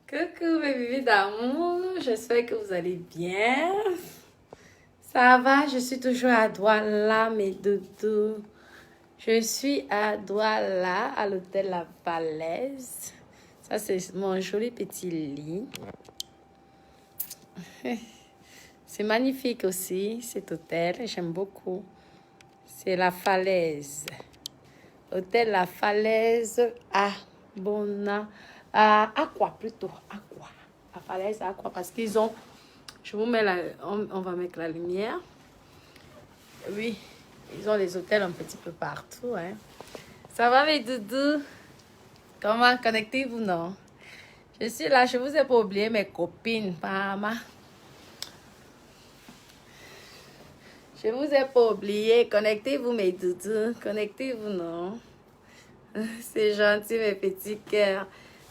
Coucou mes bébés d'amour, j'espère que vous allez bien. Ça va, je suis toujours à Douala, mes doudous. Je suis à Douala, à l'hôtel La Falaise. Ça, c'est mon joli petit lit. C'est magnifique aussi, cet hôtel. J'aime beaucoup. C'est La Falaise. Hôtel La Falaise à Bona. Aqua plutôt. Aqua. La Falaise à Aqua parce qu'ils ont... Je vous mets on va mettre la lumière. Oui, ils ont des hôtels un petit peu partout. Hein. Ça va mes doudous? Comment? Connectez-vous, non? Je suis là, je vous ai pas oublié mes copines, maman. Je vous ai pas oublié. Connectez-vous mes doudous. Connectez-vous, non? C'est gentil mes petits cœurs.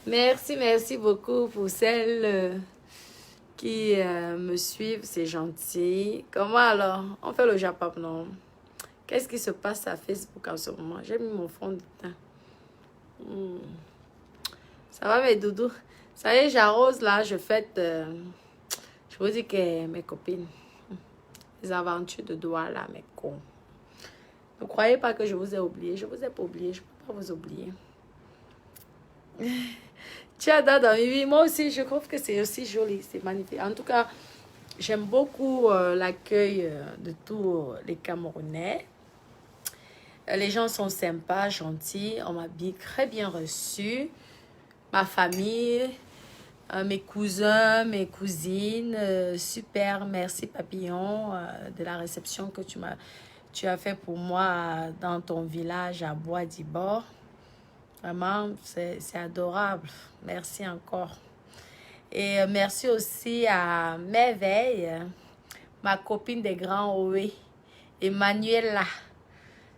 Merci beaucoup pour celles qui me suivent. C'est gentil. Comment alors? On fait le Japon, non? Qu'est-ce qui se passe à Facebook en ce moment? J'ai mis mon fond de teint. Ça va mes doudous? Ça y est, j'arrose là, je fête. Je vous dis que mes copines, les aventures de Douala, mes cons. Ne croyez pas que je vous ai oublié. Je vous ai pas oublié. Je ne peux pas vous oublier. Tchada dans oui, moi aussi, je trouve que c'est aussi joli. C'est magnifique. En tout cas, j'aime beaucoup l'accueil de tous les Camerounais. Les gens sont sympas, gentils. On m'a très bien reçu. Ma famille, mes cousins, mes cousines. Super, merci Papillon de la réception que tu as fait pour moi dans ton village à Bois d'Ibord. Vraiment, c'est adorable. Merci encore. Et merci aussi à Merveille, ma copine des grands OE, Emmanuela.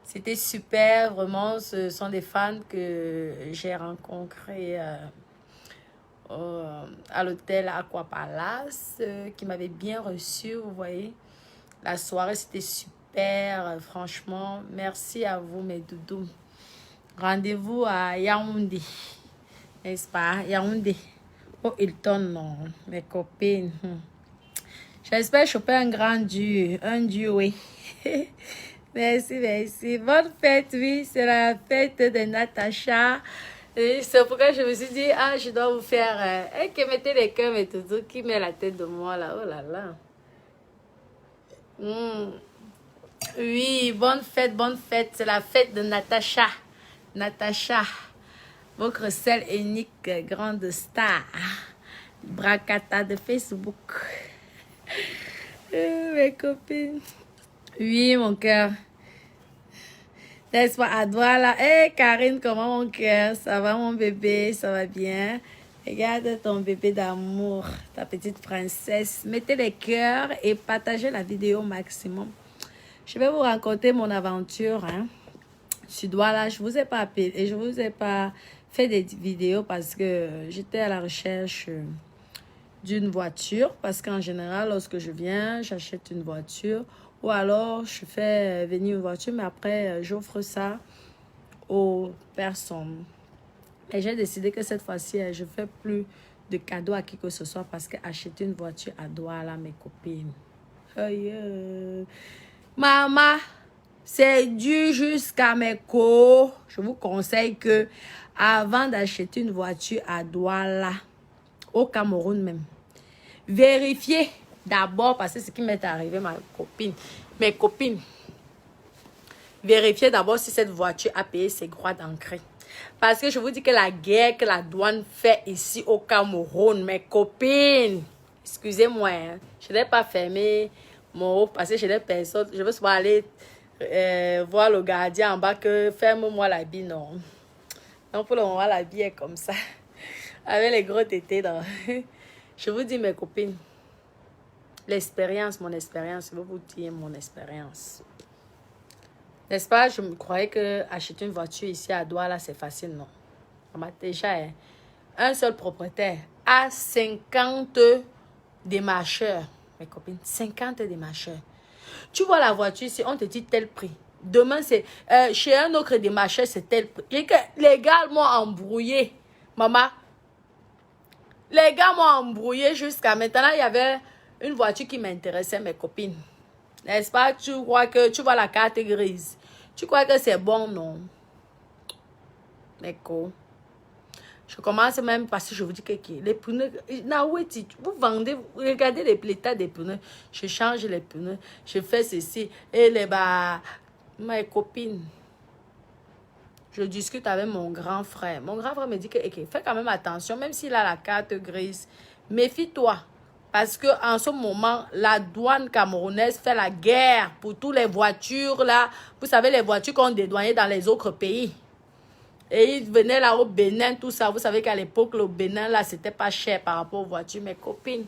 C'était super, vraiment. Ce sont des fans que j'ai rencontrés à l'hôtel Aqua Palace, qui m'avaient bien reçu, vous voyez. La soirée, c'était super, franchement. Merci à vous, mes doudous. Rendez-vous à Yaoundé, n'est-ce pas? Yaoundé. Oh, Hilton, non, mes copines. J'espère choper un grand dieu, oui. Merci. Bonne fête, oui, c'est la fête de Natacha. C'est pourquoi je me suis dit, je dois vous faire... que mettez les cœurs, mais tout qui met la tête de moi, là. Oh là là. Oui, bonne fête. C'est la fête de Natacha. Natacha, votre seule unique grande star. Bracata de Facebook. Mes copines. Oui, mon cœur. N'est-ce pas, à Douala? Karine, comment mon cœur? Ça va, mon bébé? Ça va bien? Regarde ton bébé d'amour, ta petite princesse. Mettez les cœurs et partagez la vidéo au maximum. Je vais vous raconter mon aventure, hein. Sur Douala, je vous ai pas appelé et je vous ai pas fait des vidéos parce que j'étais à la recherche d'une voiture. Parce qu'en général, lorsque je viens, j'achète une voiture ou alors je fais venir une voiture, mais après, j'offre ça aux personnes. Et j'ai décidé que cette fois-ci, je ne fais plus de cadeaux à qui que ce soit parce qu'acheter une voiture à Douala, mes copines. Maman, c'est dur jusqu'à mes co. Je vous conseille que avant d'acheter une voiture à Douala, au Cameroun même, vérifiez d'abord, parce que ce qui m'est arrivé, mes copines, vérifiez d'abord si cette voiture a payé ses droits d'entrée. Parce que je vous dis que la guerre que la douane fait ici au Cameroun, mes copines, excusez-moi, hein, je n'ai pas fermé mon haut parce que je n'ai personne. Je veux souvent aller voir le gardien en bas que ferme-moi la bille, non. Donc pour le moment, la bille est comme ça. Avec les gros tétés dans... Je vous dis, mes copines, mon expérience, je vais vous dire mon expérience. N'est-ce pas? Je me croyais que acheter une voiture ici à Douala, c'est facile, non. Déjà, un seul propriétaire a 50 démarcheurs. Mes copines, 50 démarcheurs. Tu vois la voiture ici, on te dit tel prix. Demain, c'est chez un autre démarcheur, c'est tel prix. Et que les gars m'ont embrouillé. Maman, Les gars m'ont embrouillé jusqu'à maintenant. Il y avait une voiture qui m'intéressait, mes copines. N'est-ce pas? Tu crois que tu vois la carte grise. Tu crois que c'est bon, non? D'accord. Je commence même parce que je vous dis que les pneus, vous vendez, regardez l'état des pneus. Je change les pneus, je fais ceci. Et mes copines, je discute avec mon grand frère. Mon grand frère me dit que fais quand même attention, même s'il a la carte grise. Méfie-toi. Parce que en ce moment, la douane camerounaise fait la guerre pour toutes les voitures là. Vous savez, les voitures qu'on dédouanait dans les autres pays. Et ils venaient là au Bénin, tout ça. Vous savez qu'à l'époque, le Bénin, là, c'était pas cher par rapport aux voitures. Mes copines,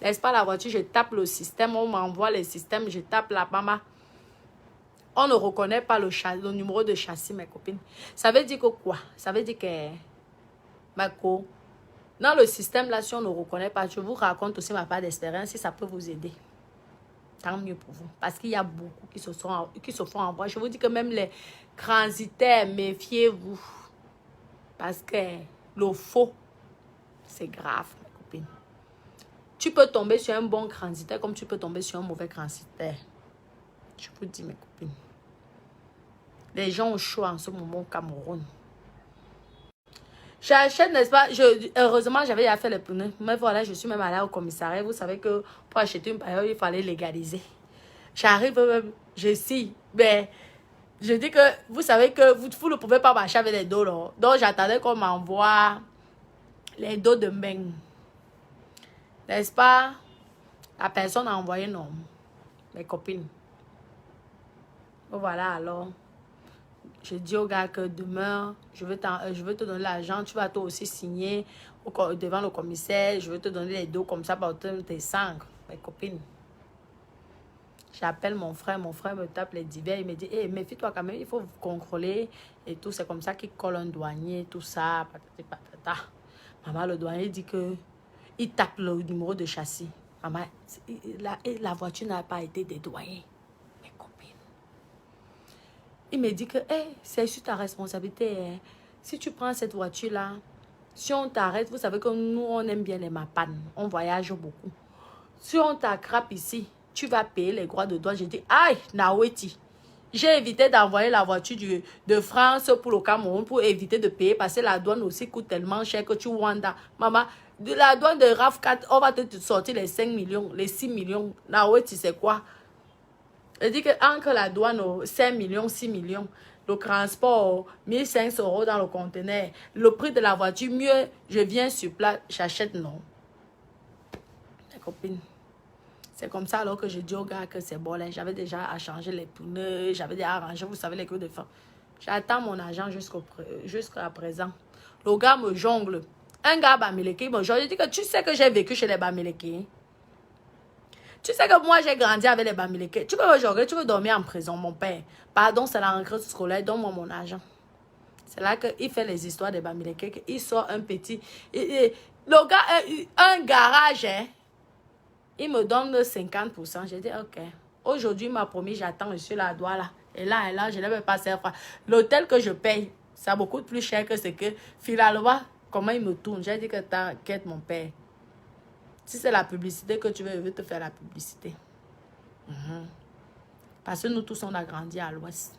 n'est-ce pas, la voiture, je tape le système, on m'envoie les systèmes, je tape la maman. On ne reconnaît pas le numéro de châssis, mes copines. Ça veut dire que quoi? Ça veut dire que, Marco, dans le système, là, si on ne reconnaît pas, je vous raconte aussi ma part d'expérience, si ça peut vous aider. Tant mieux pour vous. Parce qu'il y a beaucoup qui se font envoyer. Je vous dis que même les transitaires, méfiez-vous. Parce que le faux, c'est grave, mes copines. Tu peux tomber sur un bon transitaire comme tu peux tomber sur un mauvais transitaire. Je vous dis, mes copines. Les gens ont chaud en ce moment au Cameroun. J'achète, n'est-ce pas? Heureusement, j'avais déjà fait les pneus. Mais voilà, je suis même allée au commissariat. Vous savez que pour acheter une période, il fallait légaliser. J'arrive même, je suis. Mais je dis que vous savez que vous ne pouvez pas marcher avec les dos. Là. Donc, j'attendais qu'on m'envoie les dos de Meng. N'est-ce pas? La personne a envoyé non. Mes copines. Voilà alors. Je dis au gars que demain, je vais te donner l'argent. Tu vas toi aussi signer devant le commissaire. Je vais te donner les dos comme ça pour tes sangres. Mes copines. J'appelle mon frère me tape les divers. Il me dit, hey, méfie-toi quand même, il faut vous contrôler. Et tout, c'est comme ça qu'il colle un douanier, tout ça. Patati, patata. Maman, le douanier dit que il tape le numéro de châssis. Maman, la voiture n'a pas été dédouanée. Il me dit que hey, c'est sur ta responsabilité. Hein. Si tu prends cette voiture-là, si on t'arrête, vous savez que nous, on aime bien les mapanes. On voyage beaucoup. Si on t'attrape ici, tu vas payer les droits de douane. J'ai dit, aïe, Naweti. J'ai évité d'envoyer la voiture de France pour le Cameroun pour éviter de payer parce que la douane aussi coûte tellement cher que tu wanda. Maman, de la douane de RAF4, on va te sortir les 5 millions, les 6 millions. Naweti, c'est quoi? Je dis que entre la douane, 5 millions, 6 millions, le transport, 1500 € dans le conteneur, le prix de la voiture, mieux, je viens sur place, j'achète, non. Les copines, c'est comme ça alors que je dis au gars que c'est bon, j'avais déjà à changer les pneus, j'avais déjà arrangé, vous savez, les queues de fin. J'attends mon argent jusqu'à présent. Le gars me jongle. Un gars Bamileke, il me jongle. Je dis que tu sais que j'ai vécu chez les Bamileke. Tu sais que moi, j'ai grandi avec les Bamileke. Tu veux aujourd'hui, tu veux dormir en prison, mon père. Pardon, c'est la rentrée scolaire, donne-moi mon argent. C'est là qu'il fait les histoires des Bamileke. Il sort un petit... le gars, un garage, hein, il me donne 50%. J'ai dit, ok. Aujourd'hui, il m'a promis, j'attends, je suis là, doigt là. Et là, je ne vais pas faire. L'hôtel que je paye, ça coûte plus cher que ce que... Finalement, comment il me tourne. J'ai dit que t'inquiète, mon père. Si c'est la publicité que tu veux, je vais te faire la publicité. Parce que nous tous, on a grandi à l'ouest.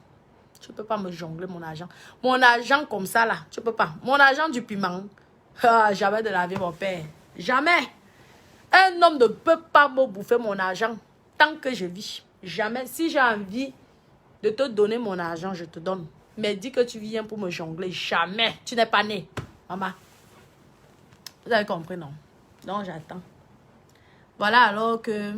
Tu ne peux pas me jongler mon argent. Mon argent comme ça, là, tu ne peux pas. Mon argent du piment. Ah, jamais de la vie, mon père. Jamais. Un homme ne peut pas me bouffer mon argent tant que je vis. Jamais. Si j'ai envie de te donner mon argent, je te donne. Mais dis que tu viens pour me jongler. Jamais. Tu n'es pas né. Maman. Vous avez compris, non? Donc, j'attends. Voilà alors que,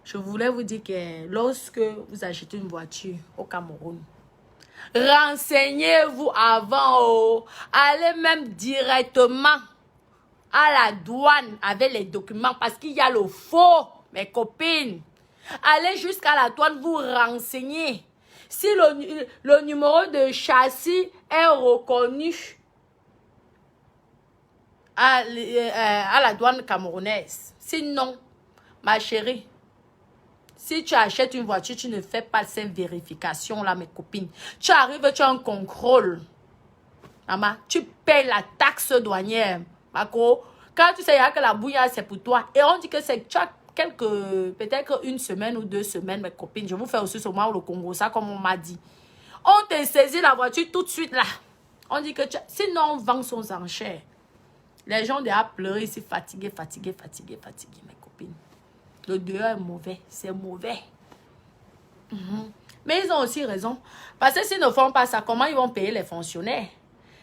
je voulais vous dire que lorsque vous achetez une voiture au Cameroun, renseignez-vous avant. Allez même directement à la douane avec les documents parce qu'il y a le faux, mes copines. Allez jusqu'à la douane vous renseigner. Si le numéro de châssis est reconnu à la douane camerounaise. Sinon, ma chérie, si tu achètes une voiture, tu ne fais pas cette vérification là, mes copines. Tu as un contrôle. Maman, tu payes la taxe douanière. Marco, quand tu sais que la bouilla, c'est pour toi. Et on dit que c'est peut-être une semaine ou 2 semaines, mes copines. Je vous fais aussi sûrement au Congo, ça comme on m'a dit. On te saisit la voiture tout de suite là. On dit que sinon on vend son enchère. Les gens déjà pleuré ici, fatigués, mes copines. Le dehors est mauvais, c'est mauvais. Mais ils ont aussi raison. Parce que s'ils ne font pas ça, comment ils vont payer les fonctionnaires?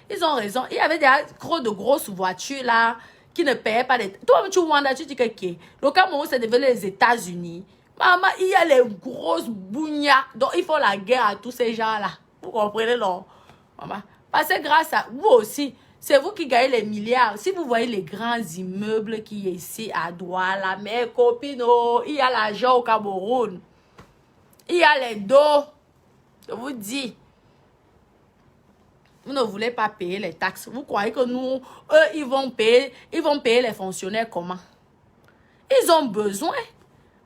Ils ont raison. Il y avait de grosses voitures là qui ne payaient pas les... Toi, tu vois, tu dis que le Cameroun, c'est devenu les États-Unis. Maman, il y a les grosses bougnas. Donc, il faut la guerre à tous ces gens-là. Vous comprenez, non? Maman. Parce que grâce à vous aussi, c'est vous qui gagnez les milliards. Si vous voyez les grands immeubles qui sont ici à Douala, mes copines, oh, il y a l'argent au Cameroun. Il y a les dos. Je vous dis. Vous ne voulez pas payer les taxes. Vous croyez que nous, eux, ils vont payer les fonctionnaires comment? Ils ont besoin.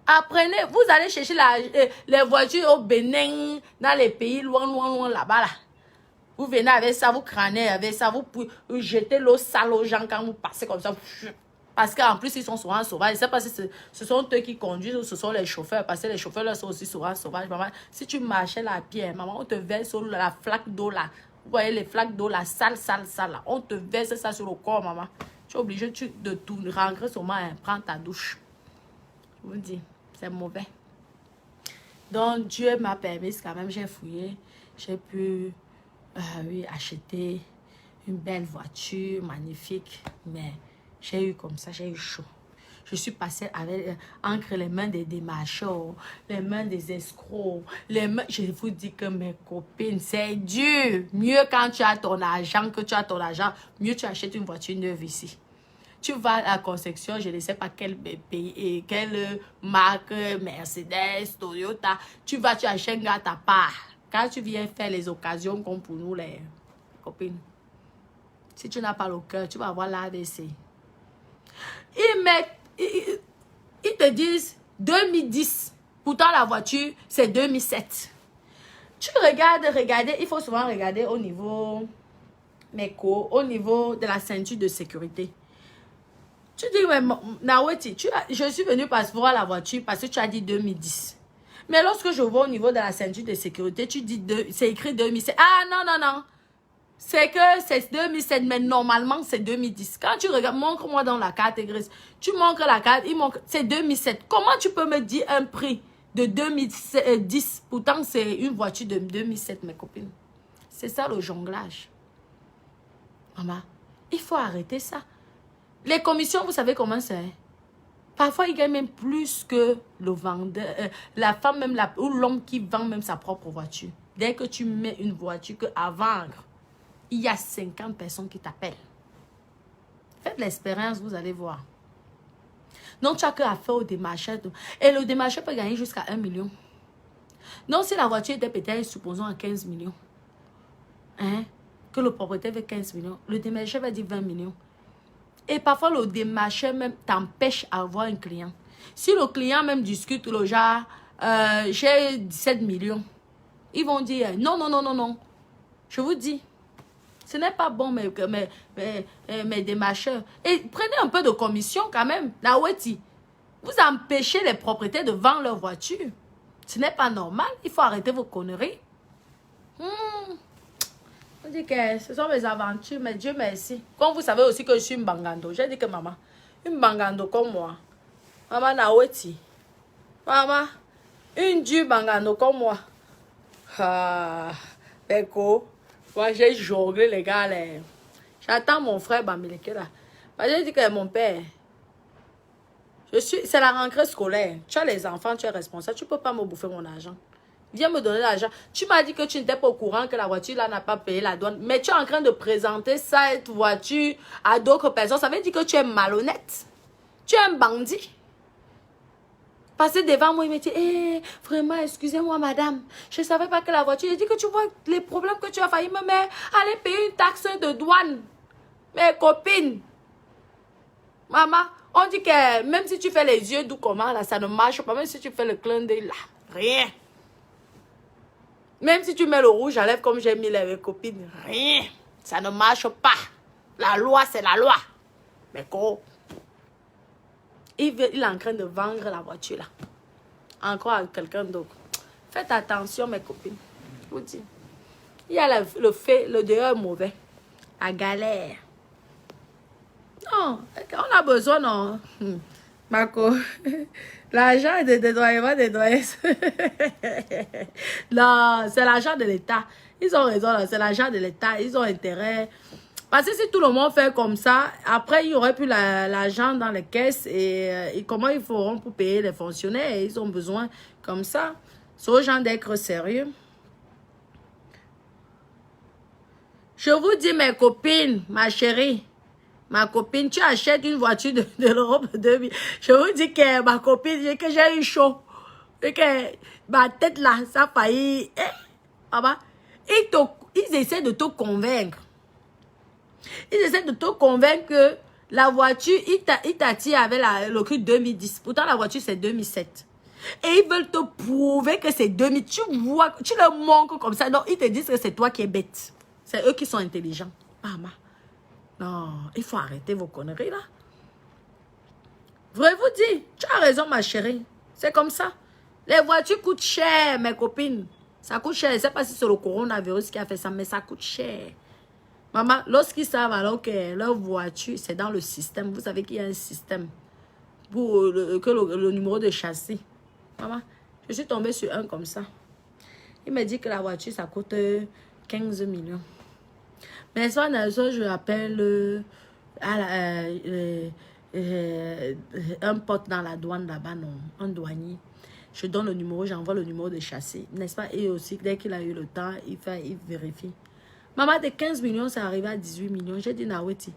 Apprenez, vous allez chercher les voitures au Bénin, dans les pays loin là-bas. Là. Vous venez avec ça, vous crânez avec ça, vous jetez l'eau sale aux gens quand vous passez comme ça. Parce qu'en plus, ils sont souvent sauvages. Je ne sais pas si ce sont eux qui conduisent ou ce sont les chauffeurs. Parce que les chauffeurs là, sont aussi souvent sauvages. Maman, si tu marchais la pierre, maman, on te verse sur la flaque d'eau là. Vous voyez les flaques d'eau là, sale là. On te verse ça sur le corps, maman. Tu es obligé de tout rentrer seulement et prendre ta douche. Je vous dis, c'est mauvais. Donc, Dieu m'a permis quand même, j'ai fouillé. J'ai pu oui, acheter une belle voiture, magnifique. Mais j'ai eu comme ça, j'ai eu chaud. Je suis passée entre les mains des démarcheurs, les mains des escrocs, les mains... Je vous dis que mes copines, c'est dur. Mieux quand tu as ton argent, mieux tu achètes une voiture neuve ici. Tu vas à la conception, je ne sais pas quel pays, quelle marque, Mercedes, Toyota. Tu achètes à ta part. Quand tu viens faire les occasions comme pour nous, les copines, si tu n'as pas le cœur, tu vas avoir l'AVC. Ils te disent 2010. Pourtant, la voiture, c'est 2007. Tu regardez, il faut souvent regarder au niveau MECO, au niveau de la ceinture de sécurité. Tu dis, mais Naweti, je suis venue voir la voiture parce que tu as dit 2010. Mais lorsque je vois au niveau de la ceinture de sécurité, tu dis, c'est écrit 2007. Ah, non. C'est que c'est 2007, mais normalement, c'est 2010. Quand tu regardes, montre-moi dans la carte grise. Tu montres la carte, c'est 2007. Comment tu peux me dire un prix de 2010? Pourtant, c'est une voiture de 2007, mes copines. C'est ça le jonglage. Maman, il faut arrêter ça. Les commissions, vous savez comment c'est? Parfois, ils gagnent même plus que le vendeur, la femme même, ou l'homme qui vend même sa propre voiture. Dès que tu mets une voiture à vendre, il y a 50 personnes qui t'appellent. Faites l'expérience, vous allez voir. Donc, tu as qu'à faire au démarcheur. Et le démarcheur peut gagner jusqu'à 1 million. Donc, si la voiture était peut-être, supposons, à 15 millions, hein, que le propriétaire veut 15 millions, le démarcheur va dire 20 millions. Et parfois, le démarcheur même t'empêche d'avoir un client. Si le client même discute, le genre, j'ai 17 millions, ils vont dire, non. Je vous dis, ce n'est pas bon, mes démarcheurs. Et prenez un peu de commission quand même. Naweti, vous empêchez les propriétaires de vendre leur voiture. Ce n'est pas normal. Il faut arrêter vos conneries. On dit que ce sont mes aventures, mais Dieu merci. Comme vous savez aussi que je suis une bangando. J'ai dit que maman, une bangando comme moi. Maman Naweti. Maman, une dure bangando comme moi. Ah, Beko. Moi, j'ai jonglé les gars. J'attends mon frère Bamileke là. J'ai dit que mon père, c'est la rentrée scolaire. Tu as les enfants, tu es responsable. Tu ne peux pas me bouffer mon argent. Viens me donner l'argent. Tu m'as dit que tu n'étais pas au courant que la voiture là n'a pas payé la douane. Mais tu es en train de présenter cette voiture à d'autres personnes. Ça veut dire que tu es malhonnête. Tu es un bandit. Passer devant moi, il me dit, vraiment, excusez-moi, madame. Je ne savais pas que la voiture... J'ai dit que tu vois les problèmes que tu as failli me mettre. Allez payer une taxe de douane. Mes copines. Maman, on dit que même si tu fais les yeux doux comment, là, ça ne marche pas. Même si tu fais le clin d'œil, là, rien. Même si tu mets le rouge à lèvres comme j'ai mis les copines, rien. Ça ne marche pas. La loi, c'est la loi. Mais quoi? Il est en train de vendre la voiture là. Encore à quelqu'un d'autre. Faites attention, mes copines. Je vous dis. Il y a le dehors mauvais. La galère. Non, on a besoin, non. Marco, l'argent est de dédoyement des doyens. Non, c'est l'argent de l'État. Ils ont raison, c'est l'argent de l'État. Ils ont intérêt. Parce que si tout le monde fait comme ça, après, il n'y aurait plus l'argent dans les caisses. Et comment ils feront pour payer les fonctionnaires? Ils ont besoin comme ça. C'est aux gens d'être sérieux. Je vous dis, mes copines, ma chérie, ma copine, tu achètes une voiture de l'Europe 2000. Je vous dis que ma copine, que j'ai eu chaud. Et que ma tête là, ça a failli. Papa, ils essaient de te convaincre. Ils essaient de te convaincre que la voiture, ils t'attirent avec le cru 2010. Pourtant, la voiture, c'est 2007. Et ils veulent te prouver que c'est 2000. Tu vois, tu leur montres comme ça. Non, ils te disent que c'est toi qui es bête. C'est eux qui sont intelligents. Maman. Non, il faut arrêter vos conneries là. Vrai vous dire, tu as raison ma chérie. C'est comme ça. Les voitures coûtent cher, mes copines. Ça coûte cher. Je ne sais pas si c'est le coronavirus qui a fait ça, mais ça coûte cher. Maman, lorsqu'ils savent alors que leur voiture, c'est dans le système. Vous savez qu'il y a un système pour le numéro de châssis. Maman, je suis tombée sur un comme ça. Il m'a dit que la voiture, ça coûte 15 millions. Mais ça, je l'appelle un pote dans la douane là-bas, non, un douanier. Je donne le numéro, j'envoie le numéro de châssis, n'est-ce pas? Et aussi, dès qu'il a eu le temps, il vérifie. Maman, de 15 millions, ça arrive à 18 millions. J'ai dit, Naweti.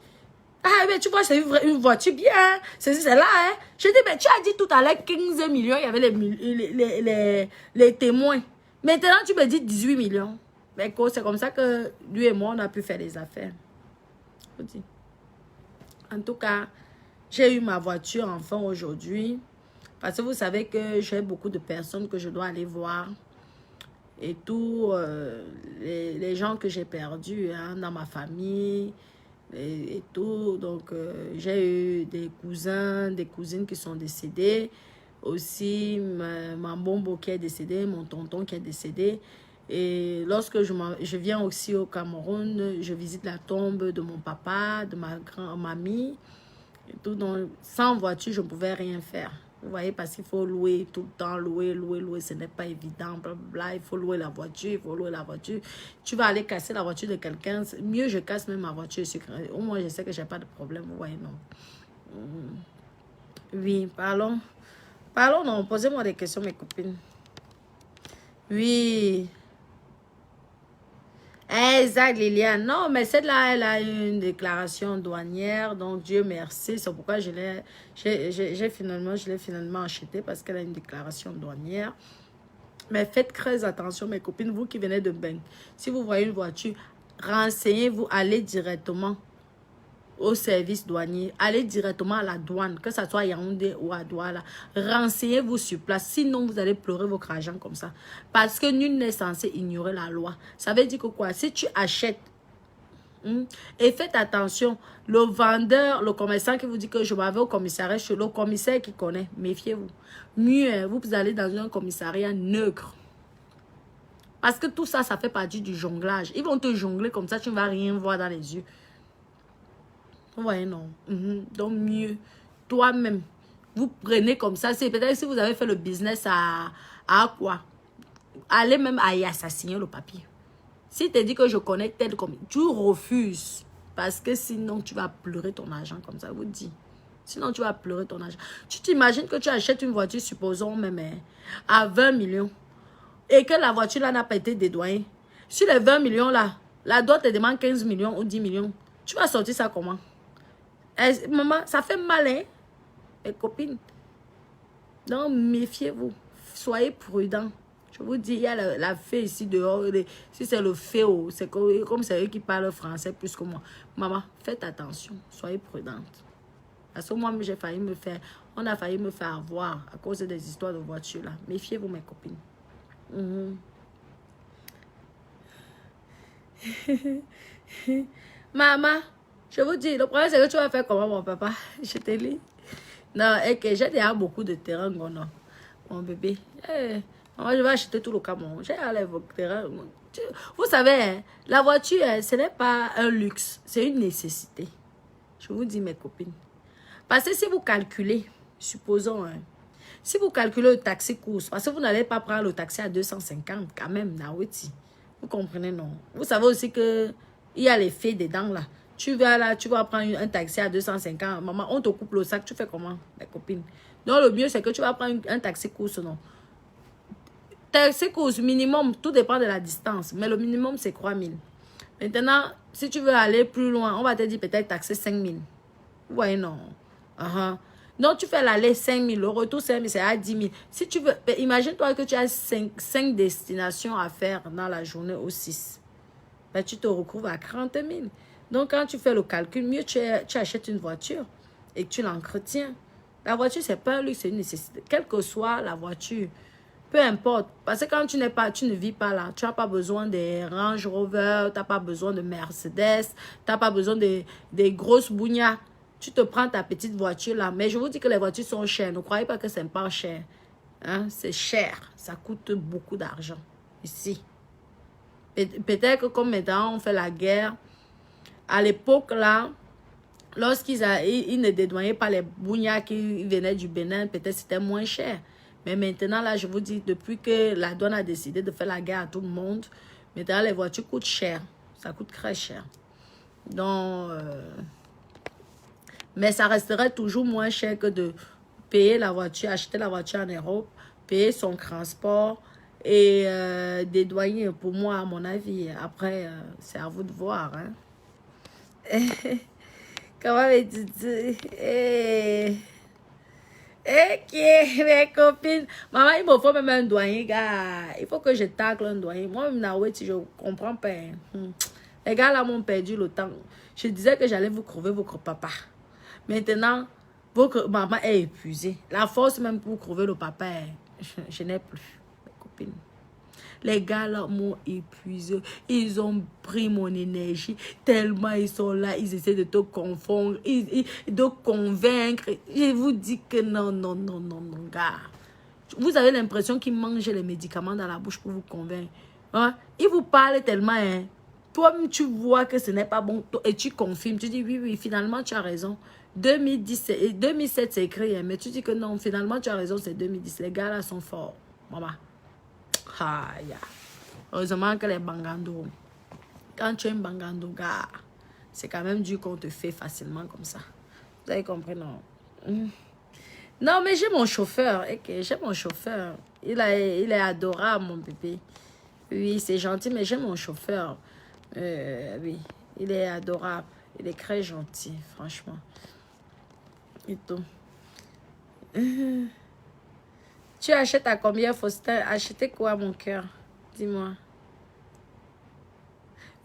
Ah, mais tu vois, c'est une voiture bien. C'est là, hein. J'ai dit, mais tu as dit tout à l'heure 15 millions, il y avait les témoins. Maintenant, tu me dis 18 millions. Mais c'est comme ça que lui et moi, on a pu faire des affaires. En tout cas, j'ai eu ma voiture enfin aujourd'hui. Parce que vous savez que j'ai beaucoup de personnes que je dois aller voir. Et tout, les gens que j'ai perdus hein, dans ma famille et tout. Donc, j'ai eu des cousins, des cousines qui sont décédés. Aussi, ma bombe qui est décédée, mon tonton qui est décédé. Et lorsque je viens aussi au Cameroun, je visite la tombe de mon papa, de ma grand-mamie. Et tout, donc, sans voiture, je ne pouvais rien faire. Vous voyez, parce qu'il faut louer tout le temps, louer, ce n'est pas évident, blablabla. Il faut louer la voiture, Tu vas aller casser la voiture de quelqu'un. Mieux, je casse même ma voiture. Au moins, je sais que je n'ai pas de problème. Vous voyez, non. Oui, parlons. Parlons, non. Posez-moi des questions, mes copines. Oui. Exact, Liliane. Non, mais celle-là, elle a une déclaration douanière. Donc, Dieu merci. C'est pourquoi je l'ai finalement acheté parce qu'elle a une déclaration douanière. Mais faites très attention, mes copines, vous qui venez de Beng. Si vous voyez une voiture, renseignez-vous, allez directement au service douanier. Allez directement à la douane, que ce soit à Yaoundé ou à Douala. Renseignez-vous sur place. Sinon, vous allez pleurer votre argent comme ça. Parce que nul n'est censé ignorer la loi. Ça veut dire que quoi? Si tu achètes, et faites attention, le vendeur, le commerçant qui vous dit que je m'avais au commissariat, chez le commissaire qui connaît, méfiez-vous. Mieux, vous allez dans un commissariat neutre. Parce que tout ça, ça fait partie du jonglage. Ils vont te jongler comme ça, tu ne vas rien voir dans les yeux. Vous voyez, non. Donc, mieux, toi-même, vous prenez comme ça. C'est peut-être si vous avez fait le business à quoi? Allez même à y assassiner le papier. Si tu dis que je connais tel comme... Tu refuses. Parce que sinon, tu vas pleurer ton argent comme ça, je vous dis. Sinon, tu vas pleurer ton argent. Tu t'imagines que tu achètes une voiture, supposons même, à 20 millions. Et que la voiture là n'a pas été dédouanée. Sur les 20 millions là, la dot te demande 15 millions ou 10 millions. Tu vas sortir ça comment? Maman, ça fait mal, hein, mes copines. Donc, méfiez-vous. Soyez prudents. Je vous dis, il y a la fée ici dehors. Si c'est le fée, c'est comme c'est eux qui parlent français plus que moi. Maman, faites attention. Soyez prudente. Parce que moi, j'ai failli me faire... On a failli me faire avoir à cause des histoires de voiture là. Méfiez-vous, mes copines. Maman, Je vous dis, le problème, c'est que tu vas faire comment, mon papa? Je te lis. Non, et que j'ai déjà beaucoup de terrain, non. Mon bébé. Moi, je vais acheter tout le Cameroun. J'ai allé au terrain. Vous savez, hein, la voiture, ce n'est pas un luxe. C'est une nécessité. Je vous dis, mes copines. Parce que si vous calculez, supposons, hein, si vous calculez le taxi course, parce que vous n'allez pas prendre le taxi à 250 quand même, Naweti. Vous comprenez, non? Vous savez aussi que il y a les faits dedans, là. Tu vas là, tu vas prendre un taxi à 250. Maman, on te coupe le sac, tu fais comment, mes copines? Donc, le mieux, c'est que tu vas prendre un taxi course, non? Taxi course, minimum, tout dépend de la distance. Mais le minimum, c'est 3 000. Maintenant, si tu veux aller plus loin, on va te dire peut-être taxer 5 000. Vous voyez, non? Donc, tu fais l'aller 5 000, le retour 5 000, c'est à 10 000. Si tu veux, imagine-toi que tu as 5 destinations à faire dans la journée ou 6. Ben, tu te retrouves à 40 000. Donc, quand tu fais le calcul, mieux tu achètes une voiture et que tu l'entretiens. La voiture, c'est pas un luxe, c'est une nécessité. Quelle que soit la voiture, peu importe. Parce que quand tu ne vis pas là, tu n'as pas besoin des Range Rover, tu n'as pas besoin de Mercedes, tu n'as pas besoin des grosses bougnas. Tu te prends ta petite voiture là. Mais je vous dis que les voitures sont chères. Ne croyez pas que c'est pas cher. Hein? C'est cher. Ça coûte beaucoup d'argent. Ici. Peut-être que comme maintenant on fait la guerre, à l'époque là, lorsqu'ils ne dédouanaient pas les bougnas qui venaient du Bénin, peut-être c'était moins cher. Mais maintenant là, je vous dis, depuis que la douane a décidé de faire la guerre à tout le monde, maintenant les voitures coûtent cher. Ça coûte très cher. Donc... mais ça resterait toujours moins cher que de payer la voiture, acheter la voiture en Europe, payer son transport et dédouaner pour moi, à mon avis. Après, c'est à vous de voir. Hein? Comment tu dis? Mes copines. Maman, il me faut même un douanier, gars. Il faut que je tacle un douanier. Moi-même, si je comprends pas. Les gars là m'ont perdu le temps. Je disais que j'allais vous crever votre papa. Maintenant, votre maman est épuisée. La force même pour crever le papa, je n'ai plus, mes copines. Les gars là m'ont épuisé. Ils ont pris mon énergie. Tellement ils sont là, ils essaient de te confondre, de convaincre. Je vous dis que non, non, non, non, non, gars. Vous avez l'impression qu'ils mangent les médicaments dans la bouche pour vous convaincre. Hein? Ils vous parlent tellement, hein. Toi-même, tu vois que ce n'est pas bon et tu confirmes. Tu dis oui, oui, finalement, tu as raison. 2007, c'est écrit, hein, mais tu dis que non, finalement, tu as raison, c'est 2010. Les gars là sont forts. Maman. Ah, yeah. Heureusement que les bangando, quand tu es un bangando, gars, c'est quand même dur qu'on te fait facilement comme ça. Vous avez compris, non? Non, mais j'ai mon chauffeur. J'ai mon chauffeur. Il est adorable, mon bébé. Oui, c'est gentil, mais j'ai mon chauffeur. Oui, il est adorable. Il est très gentil, franchement. Et tout. Tu achètes à combien, Faustin? Acheter quoi, mon cœur? Dis-moi.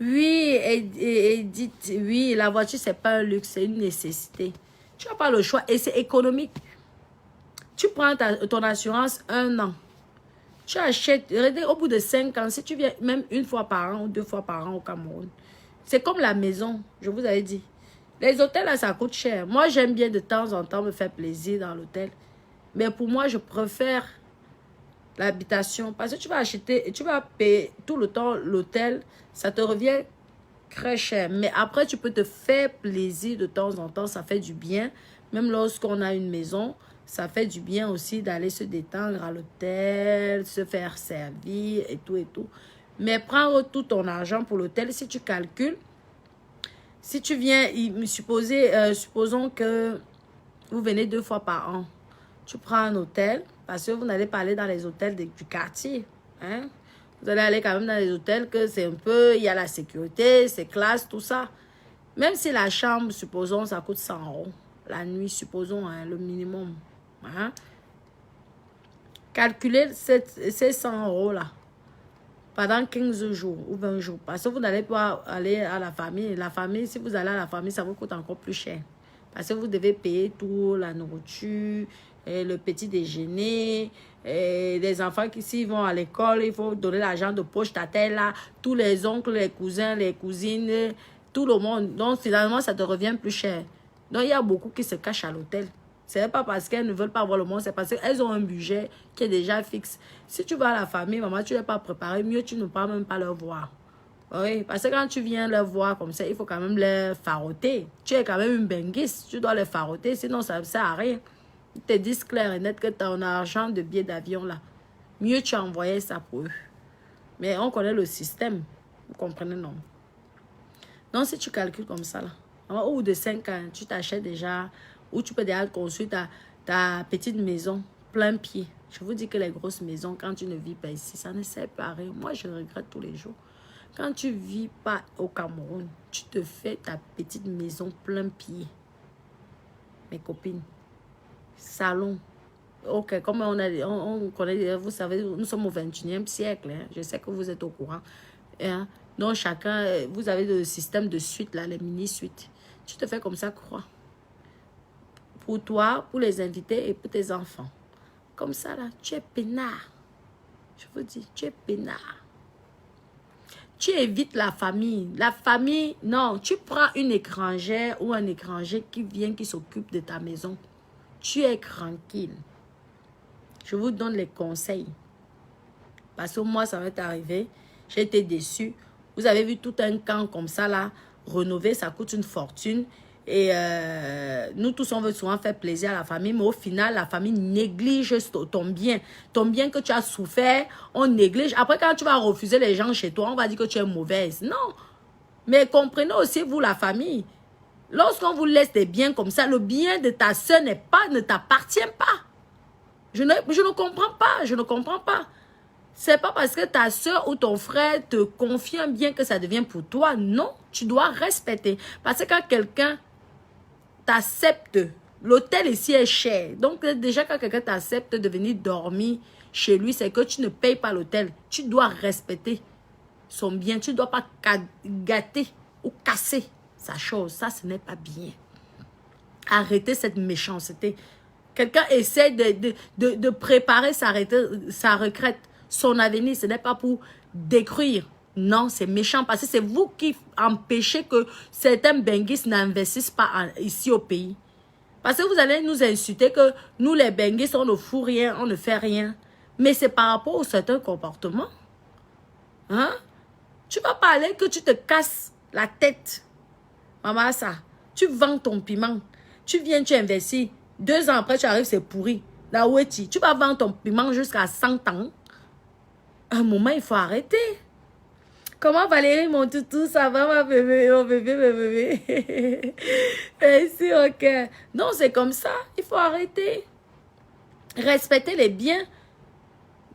Oui, Edith, oui, la voiture, c'est pas un luxe, c'est une nécessité. Tu n'as pas le choix et c'est économique. Tu prends ton assurance 1 an. Tu achètes, au bout de 5 ans, si tu viens même 1 fois par an ou 2 fois par an au Cameroun, c'est comme la maison, je vous avais dit. Les hôtels, là, ça coûte cher. Moi, j'aime bien de temps en temps me faire plaisir dans l'hôtel. Mais pour moi, je préfère l'habitation. Parce que tu vas acheter, tu vas payer tout le temps l'hôtel, ça te revient très cher. Mais après, tu peux te faire plaisir de temps en temps, ça fait du bien. Même lorsqu'on a une maison, ça fait du bien aussi d'aller se détendre à l'hôtel, se faire servir et tout et tout. Mais prendre tout ton argent pour l'hôtel, si tu calcules, si tu viens, supposons que vous venez 2 fois par an, tu prends un hôtel, parce que vous n'allez pas aller dans les hôtels du quartier. Hein? Vous allez aller quand même dans les hôtels que c'est un peu, il y a la sécurité, c'est classe, tout ça. Même si la chambre, supposons, ça coûte 100 €. La nuit, supposons, hein, le minimum. Hein? Calculez ces 100 € là pendant 15 jours ou 20 jours. Parce que vous n'allez pas aller à la famille. La famille, si vous allez à la famille, ça vous coûte encore plus cher. Parce que vous devez payer tout, la nourriture, et le petit déjeuner, et les enfants qui s'ils vont à l'école, il faut donner l'argent de poche, ta tête là, tous les oncles, les cousins, les cousines, Tout le monde. Donc, finalement, ça te revient plus cher. Donc, il y a beaucoup qui se cachent à l'hôtel. Ce n'est pas parce qu'elles ne veulent pas voir le monde, c'est parce qu'elles ont un budget qui est déjà fixe. Si tu vas à la famille, maman, tu n'es pas préparé, mieux tu ne peux même pas leur voir. Oui, parce que quand tu viens leur voir comme ça, il faut quand même les faroter. Tu es quand même une benguisse, tu dois les faroter, sinon ça ne sert à rien. Ils te disent clair et net que ton argent de billet d'avion là, mieux tu envoyais ça pour eux. Mais on connaît le système, vous comprenez, non? Donc, si tu calcules comme ça, là, au bout de 5 ans, tu t'achètes déjà, ou tu peux déjà construire ta petite maison plein pied. Je vous dis que les grosses maisons, quand tu ne vis pas ici, ça ne sert pas à rien. Moi, je regrette tous les jours. Quand tu ne vis pas au Cameroun, tu te fais ta petite maison plein pied. Mes copines, salon. Ok, comme on connaît, vous savez, nous sommes au 21e siècle. Hein. Je sais que vous êtes au courant. Hein. Donc, chacun, vous avez le système de suite, là, les mini-suites. Tu te fais comme ça, quoi. Pour toi, pour les invités et pour tes enfants. Comme ça, là, tu es peinard. Je vous dis, tu es peinard. Tu évites la famille. La famille, non, tu prends une étrangère ou un étranger qui vient, qui s'occupe de ta maison. Tu es tranquille. Je vous donne les conseils. Parce que moi, ça m'est arrivé. J'ai été déçue. Vous avez vu tout un camp comme ça, là, rénover, ça coûte une fortune. Et nous tous, on veut souvent faire plaisir à la famille, mais au final, la famille néglige ton bien. Ton bien que tu as souffert, on néglige. Après, quand tu vas refuser les gens chez toi, on va dire que tu es mauvaise. Non. Mais comprenez aussi, vous, la famille, lorsqu'on vous laisse des biens comme ça, le bien de ta soeur ne t'appartient pas. Je ne comprends pas, je ne comprends pas. C'est pas parce que ta soeur ou ton frère te confie un bien que ça devient pour toi. Non, tu dois respecter. Parce que quand quelqu'un t'accepte, l'hôtel ici est cher. Donc déjà quand quelqu'un t'accepte de venir dormir chez lui, c'est que tu ne payes pas l'hôtel. Tu dois respecter son bien. Tu ne dois pas gâter ou casser sa chose. Ça, ce n'est pas bien. Arrêtez cette méchanceté. Quelqu'un essaie de préparer sa retraite. Son avenir, ce n'est pas pour détruire. Non, c'est méchant parce que c'est vous qui empêchez que certains benguistes n'investissent pas ici au pays. Parce que vous allez nous insulter que nous, les benguistes, on ne fout rien, on ne fait rien. Mais c'est par rapport à certains comportements. Hein? Tu vas parler que tu te casses la tête. Maman, ça. Tu vends ton piment. Tu viens, tu investis. 2 ans après, tu arrives, c'est pourri. Là où es-tu? Tu vas vendre ton piment jusqu'à 100 ans. À un moment, il faut arrêter. Comment Valérie, mon toutou, ça va, ma bébé, mon bébé, mon bébé? Merci, ok. Non, c'est comme ça. Il faut arrêter. Respecter les biens.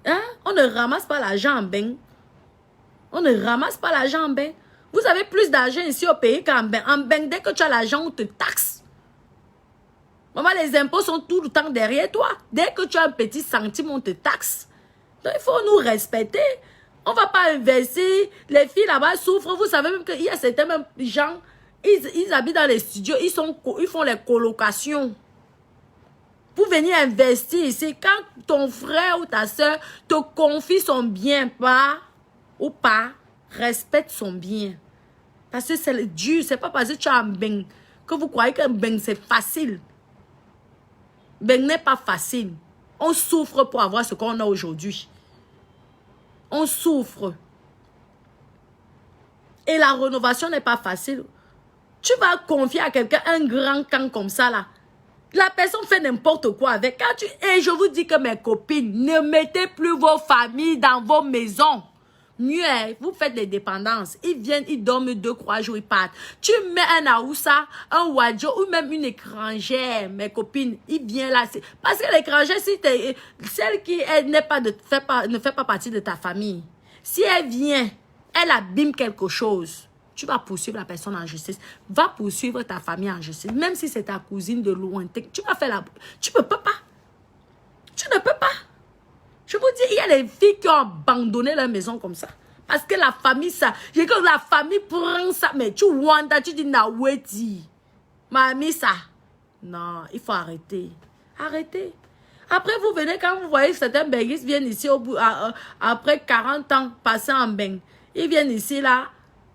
Hein? On ne ramasse pas l'argent en bain. On ne ramasse pas l'argent en bain. Vous avez plus d'argent ici au pays qu'en bain. En bain, dès que tu as l'argent, on te taxe. Maman, les impôts sont tout le temps derrière toi. Dès que tu as un petit centime, on te taxe. Donc, il faut nous respecter. On ne va pas investir. Les filles là-bas souffrent. Vous savez même qu'il y a certains même gens, ils habitent dans les studios, ils font les colocations. Pour venir investir ici, quand ton frère ou ta soeur te confie son bien, ou pas, respecte son bien. Parce que c'est dur. C'est pas parce que tu as un bain que vous croyez qu'un bain c'est facile. Ben n'est pas facile. On souffre pour avoir ce qu'on a aujourd'hui. On souffre. Et la rénovation n'est pas facile. Tu vas confier à quelqu'un un grand camp comme ça là. La personne fait n'importe quoi avec. Et je vous dis que mes copines, ne mettez plus vos familles dans vos maisons. Mieux, vous faites des dépendances. Ils viennent, ils dorment 2-3 jours, ils partent. Tu mets un Aoussa, un Wadjo ou même une étrangère, mes copines, ils viennent là. Parce que l'étrangère, si celle qui ne fait pas partie de ta famille, si elle vient, elle abîme quelque chose, tu vas poursuivre la personne en justice. Va poursuivre ta famille en justice. Même si c'est ta cousine de lointain, tu vas faire la... Tu ne peux pas. Tu ne peux pas. Je vous dis, il y a des filles qui ont abandonné leur maison comme ça. Parce que la famille, ça... J'ai que la famille prend ça. Mais tu wanda, tu dis, na wedi. Mamie, ça. Non, il faut arrêter. Arrêtez. Après, vous venez, quand vous voyez que certains benguistes viennent ici, après 40 ans passés en beng, ils viennent ici, là,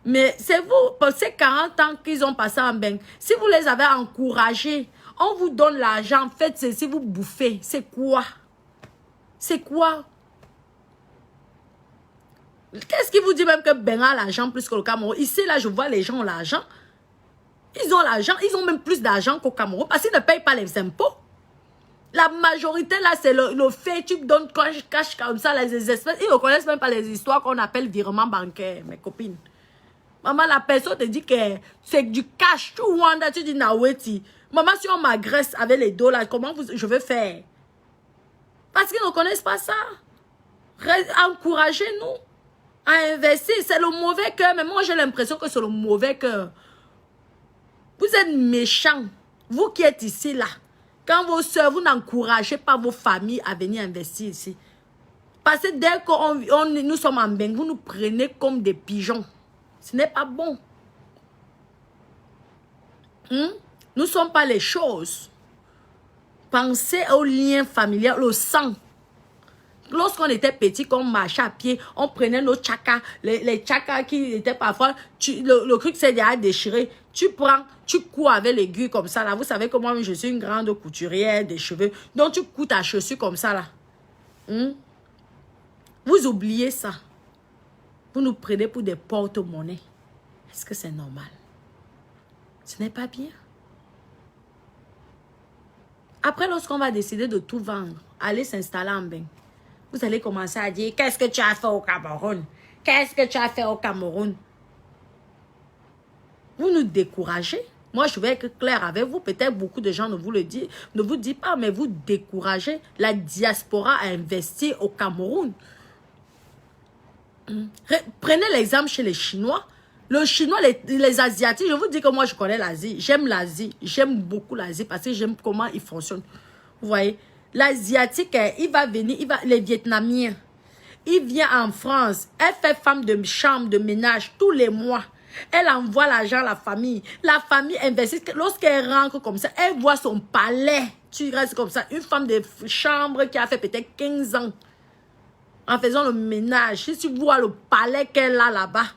Mais c'est vous, pour ces 40 ans qu'ils ont passé en banque, si vous les avez encouragés, on vous donne l'argent, en fait, c'est si vous bouffez. C'est quoi? C'est quoi? Qu'est-ce qui vous dit même que Ben a l'argent plus que le Cameroun? Ici, là, je vois les gens ont l'argent. Ils ont l'argent, ils ont même plus d'argent qu'au Cameroun parce qu'ils ne payent pas les impôts. La majorité, là, c'est le fait, tu donnes cash comme ça, les espèces. Ils ne reconnaissent même pas les histoires qu'on appelle virement bancaire, mes copines. Maman, la personne te dit que c'est du cash. Tu Wanda, tu dis Naweti. Maman, si on m'agresse avec les dollars, comment je vais faire? Parce qu'ils ne connaissent pas ça. Encouragez-nous à investir. C'est le mauvais cœur. Mais moi, j'ai l'impression que c'est le mauvais cœur. Vous êtes méchants. Vous qui êtes ici, là. Quand vos soeurs, vous n'encouragez pas vos familles à venir investir ici. Parce que dès que nous sommes en bain, vous nous prenez comme des pigeons. Ce n'est pas bon. Nous ne sommes pas les choses. Pensez au lien familial, au sang. Lorsqu'on était petit, qu'on marchait à pied, on prenait nos tchakas, les tchakas qui étaient parfois, le truc s'est déjà déchiré. Tu prends, tu couds avec l'aiguille comme ça là. Vous savez que moi, je suis une grande couturière des cheveux. Donc tu couds ta chaussure comme ça là. Vous oubliez ça. Vous nous prenez pour des porte-monnaies. Est-ce que c'est normal? Ce n'est pas bien. Après, lorsqu'on va décider de tout vendre, aller s'installer en bain, vous allez commencer à dire, qu'est-ce que tu as fait au Cameroun? Qu'est-ce que tu as fait au Cameroun? Vous nous découragez. Moi, je vais être clair avec vous. Peut-être beaucoup de gens ne vous disent pas, mais vous découragez la diaspora à investir au Cameroun. Prenez l'exemple chez les Chinois. Le Chinois, les Asiatiques, je vous dis que moi, je connais l'Asie. J'aime l'Asie. J'aime beaucoup l'Asie parce que j'aime comment ils fonctionnent. Vous voyez, l'Asiatique, il va venir, les Vietnamiens, il vient en France. Elle fait femme de chambre, de ménage tous les mois. Elle envoie l'argent à la famille. La famille investit. Lorsqu'elle rentre comme ça, elle voit son palais. Tu restes comme ça. Une femme de chambre qui a fait peut-être 15 ans. En faisant le ménage, si tu vois le palais qu'elle a là-bas,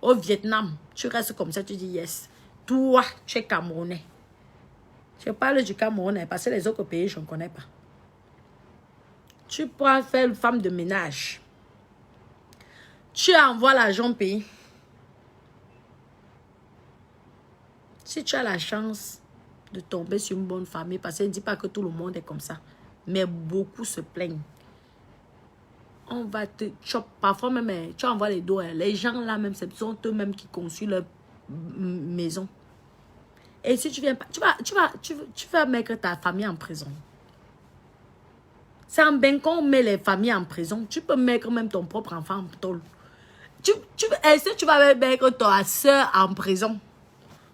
au Vietnam, tu restes comme ça, tu dis yes. Toi, tu es Camerounais. Je parle du Camerounais parce que les autres pays, je ne connais pas. Tu pourras faire une femme de ménage. Tu envoies l'argent au pays. Si tu as la chance de tomber sur une bonne famille, parce que je ne dis pas que tout le monde est comme ça, mais beaucoup se plaignent. On va te chop. Parfois même, tu envoies les doigts. Les gens là même, ce sont eux-mêmes qui construisent leur maison. Et si tu viens pas, tu vas mettre ta famille en prison. C'est en bain qu'on met les familles en prison. Tu peux mettre même ton propre enfant en tôle. Est-ce que tu vas mettre ta soeur en prison?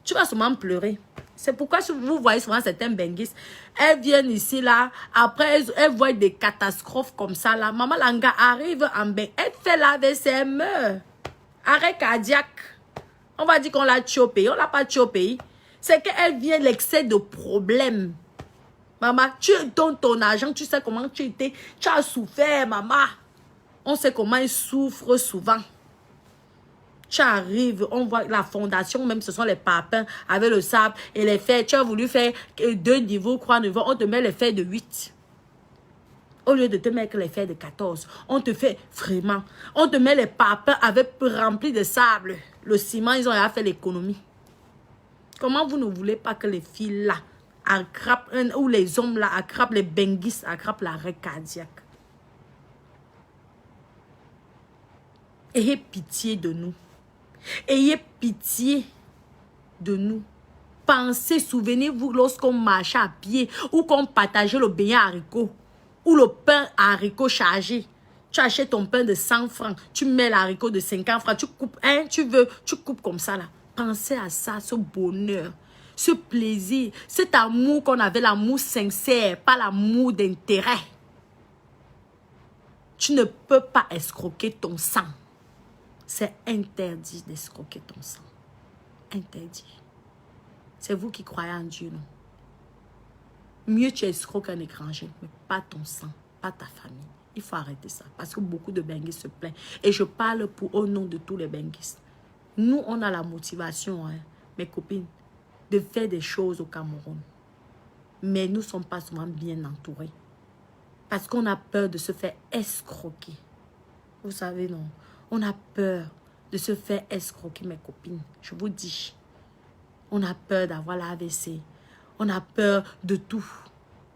Tu vas sûrement pleurer. C'est pourquoi vous voyez souvent certains benguistes, elles viennent ici, là, après, elles voient des catastrophes comme ça, là. Maman Langa arrive en bain, elle fait la vaisselle, elle meurt. Arrêt cardiaque. On va dire qu'on l'a tué au pays, on l'a pas tué au pays. C'est qu'elle vient l'excès de problèmes. Maman, tu donnes ton argent, tu sais comment tu étais, tu as souffert, maman. On sait comment ils souffrent souvent. Tu arrives, on voit la fondation, même ce sont les papins avec le sable et les fers. Tu as voulu faire 2 niveaux, 3 niveaux, on te met les fers de 8. Au lieu de te mettre les fers de 14, on te fait vraiment. On te met les papins avec remplis de sable. Le ciment, ils ont déjà fait l'économie. Comment vous ne voulez pas que les filles là attrapent, ou les hommes là attrapent, les benguistes attrapent l'arrêt cardiaque? Ayez pitié de nous. Ayez pitié de nous. Pensez, souvenez-vous lorsqu'on marchait à pied ou qu'on partageait le beignet haricot ou le pain à haricots chargé. Tu achètes ton pain de 100 francs, tu mets l'haricot de 50 francs, tu coupes, tu coupes comme ça là. Pensez à ça, ce bonheur, ce plaisir, cet amour qu'on avait, l'amour sincère, pas l'amour d'intérêt. Tu ne peux pas escroquer ton sang. C'est interdit d'escroquer ton sang. Interdit. C'est vous qui croyez en Dieu, non? Mieux tu escroques qu'un étranger, mais pas ton sang, pas ta famille. Il faut arrêter ça, parce que beaucoup de benguistes se plaignent. Et je parle au nom de tous les benguistes. Nous, on a la motivation, hein, mes copines, de faire des choses au Cameroun. Mais nous ne sommes pas souvent bien entourés. Parce qu'on a peur de se faire escroquer. Vous savez, non? On a peur de se faire escroquer, mes copines. Je vous dis. On a peur d'avoir la AVC. On a peur de tout.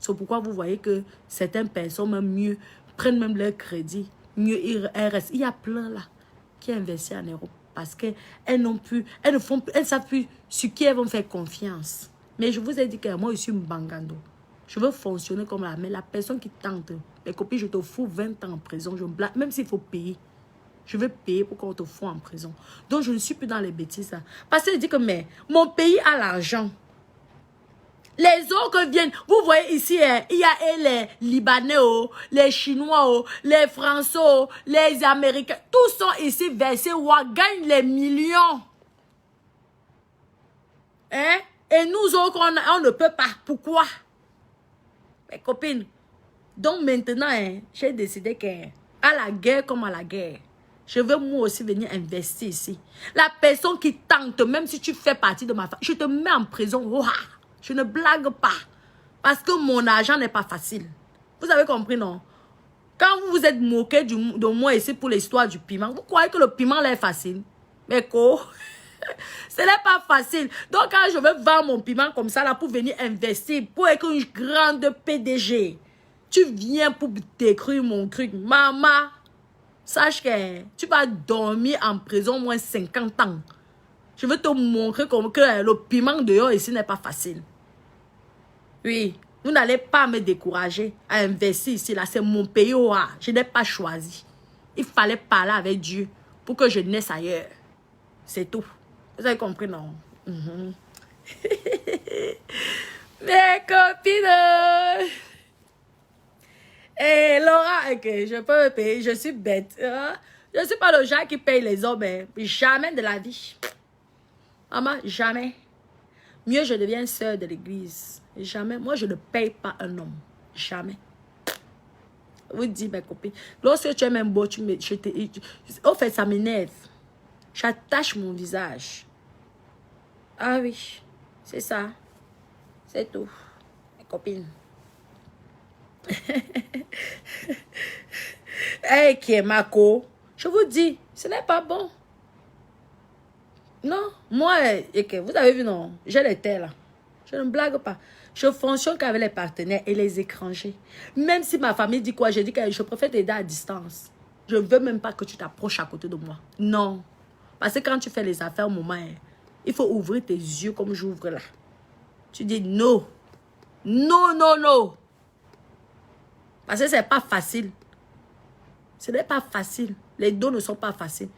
C'est pourquoi vous voyez que certaines personnes, même mieux, prennent même leur crédit. Mieux, elles restent. Il y a plein là qui investissent en Europe. Parce qu'elles n'ont plus, elles ne savent plus sur qui elles vont faire confiance. Mais je vous ai dit que moi, je suis Mbangando. Je veux fonctionner comme là. Mais la personne qui tente, mes copines, je te fous 20 ans en prison. Je me blague, même s'il faut payer. Je veux payer pour qu'on te fout en prison. Donc, je ne suis plus dans les bêtises. Là. Parce que je dis que mais, mon pays a l'argent. Les autres viennent. Vous voyez ici, il y a les Libanais, les Chinois, les Français, les Américains. Tous sont ici versés ou gagnent les millions. Hein? Et nous autres, on ne peut pas. Pourquoi? Mes copines. Donc maintenant, hein, j'ai décidé que à la guerre comme à la guerre, je veux moi aussi venir investir ici. La personne qui tente, même si tu fais partie de ma famille, je te mets en prison. Ouah, je ne blague pas. Parce que mon argent n'est pas facile. Vous avez compris, non? Quand vous vous êtes moqué de moi ici pour l'histoire du piment, vous croyez que le piment là est facile? Mais quoi? Ce n'est pas facile. Donc quand je veux vendre mon piment comme ça là pour venir investir, pour être une grande PDG, tu viens pour détruire mon truc. Maman, sache que tu vas dormir en prison au moins 50 ans. Je veux te montrer comme que le piment dehors ici n'est pas facile. Oui, vous n'allez pas me décourager à investir ici. Là, c'est mon pays. Je n'ai pas choisi. Il fallait parler avec Dieu pour que je naisse ailleurs. C'est tout. Vous avez compris, non? Mes copines. Et Laura, ok, je peux payer. Je suis bête. Je ne suis pas le genre qui paye les hommes. Jamais de la vie. Maman, jamais. Mieux, je deviens sœur de l'église. Jamais. Moi, je ne paye pas un homme. Jamais. Vous dites, mes copines. Lorsque tu es même beau, au fait, ça m'énerve. J'attache mon visage. Ah oui, c'est ça. C'est tout. Mes copines. Hey, qui est Mako? Je vous dis, ce n'est pas bon. Non, moi, vous avez vu, non? J'ai les terres là. Je ne blague pas. Je fonctionne qu'avec les partenaires et les étrangers. Même si ma famille dit quoi, je dis que je préfère t'aider à distance. Je ne veux même pas que tu t'approches à côté de moi. Non. Parce que quand tu fais les affaires au moment, il faut ouvrir tes yeux comme j'ouvre là. Tu dis non. Non, non, non. Parce que ce n'est pas facile. Ce n'est pas facile. Les dos ne sont pas faciles.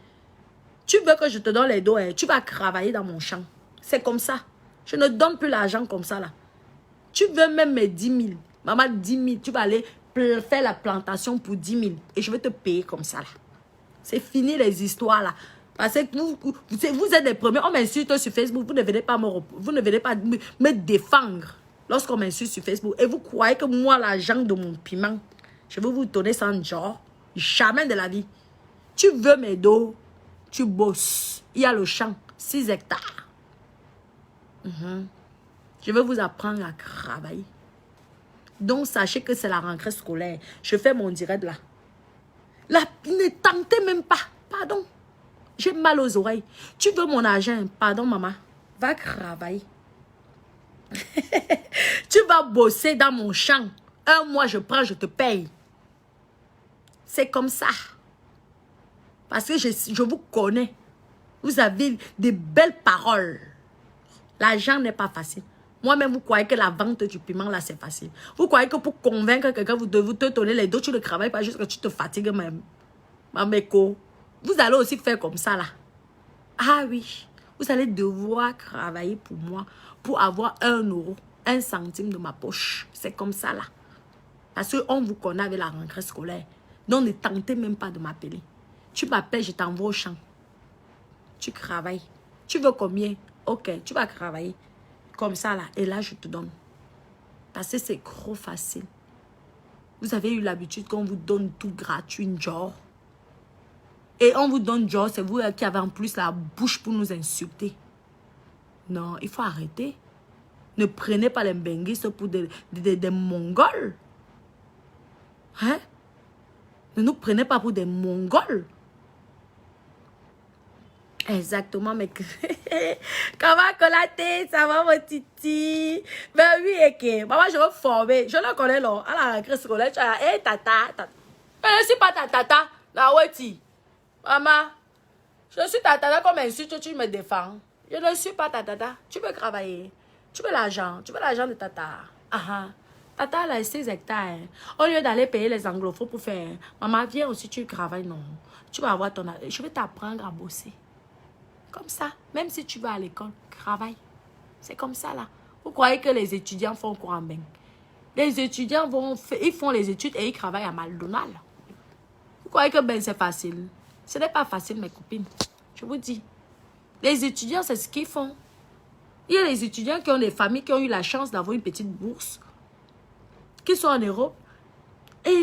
Tu veux que je te donne les dos, tu vas travailler dans mon champ. C'est comme ça. Je ne donne plus l'argent comme ça là. Tu veux même mes 10 000. Maman, 10 000. Tu vas aller faire la plantation pour 10 000. Et je vais te payer comme ça là. C'est fini les histoires là. Parce que vous êtes les premiers. On m'insulte sur Facebook. Vous ne venez pas me défendre lorsqu'on m'insulte sur Facebook. Et vous croyez que moi, l'argent de mon piment, je vais vous donner sans genre. Jamais de la vie. Tu veux mes dos, tu bosses. Il y a le champ, 6 hectares. Je vais vous apprendre à travailler. Donc, sachez que c'est la rentrée scolaire. Je fais mon direct là. Là, ne tentez même pas. Pardon. J'ai mal aux oreilles. Tu veux mon argent? Pardon, maman. Va travailler. Tu vas bosser dans mon champ. Un mois, je prends, je te paye. C'est comme ça. Parce que je vous connais. Vous avez des belles paroles. L'argent n'est pas facile. Moi-même, vous croyez que la vente du piment, là, c'est facile. Vous croyez que pour convaincre quelqu'un, vous devez te donner les dos, tu ne travailles pas juste que tu te fatigues même. Mameko, vous allez aussi faire comme ça, là. Ah oui, vous allez devoir travailler pour moi, pour avoir 1 euro, 1 centime de ma poche. C'est comme ça, là. Parce qu'on vous connaît avec la rentrée scolaire. Donc, ne tentez même pas de m'appeler. Tu m'appelles, je t'envoie au champ. Tu travailles. Tu veux combien? Ok, tu vas travailler. Comme ça, là. Et là, je te donne. Parce que c'est trop facile. Vous avez eu l'habitude qu'on vous donne tout gratuit, genre. Et on vous donne job, c'est vous qui avez en plus la bouche pour nous insulter. Non, il faut arrêter. Ne prenez pas les benguistes pour des Mongols. Hein? Ne nous prenez pas pour des Mongols. Exactement, mais comment collater, ça va mon titi? Ben oui, ok. Maman, je veux former. Je le connais là. À la rentrée scolaire, tu as hey, tata. Je ne suis pas ta tata. La oueti. Maman, je suis ta tata comme insulte, tu me défends. Je ne suis pas ta tata. Tu veux travailler. Tu veux l'argent. Tu veux l'argent de tata. Ah, tata, là, 6 hectares. Au lieu d'aller payer les anglophones pour faire, maman, viens aussi, tu travailles, non. Tu vas avoir ton... Je vais t'apprendre à bosser. Comme ça, même si tu vas à l'école, travaille. C'est comme ça, là. Vous croyez que les étudiants font quoi en bain? Les étudiants ils font les études et ils travaillent à McDonald's. Vous croyez que ben c'est facile? Ce n'est pas facile, mes copines. Je vous dis. Les étudiants, c'est ce qu'ils font. Il y a les étudiants qui ont des familles qui ont eu la chance d'avoir une petite bourse, qui sont en Europe. Et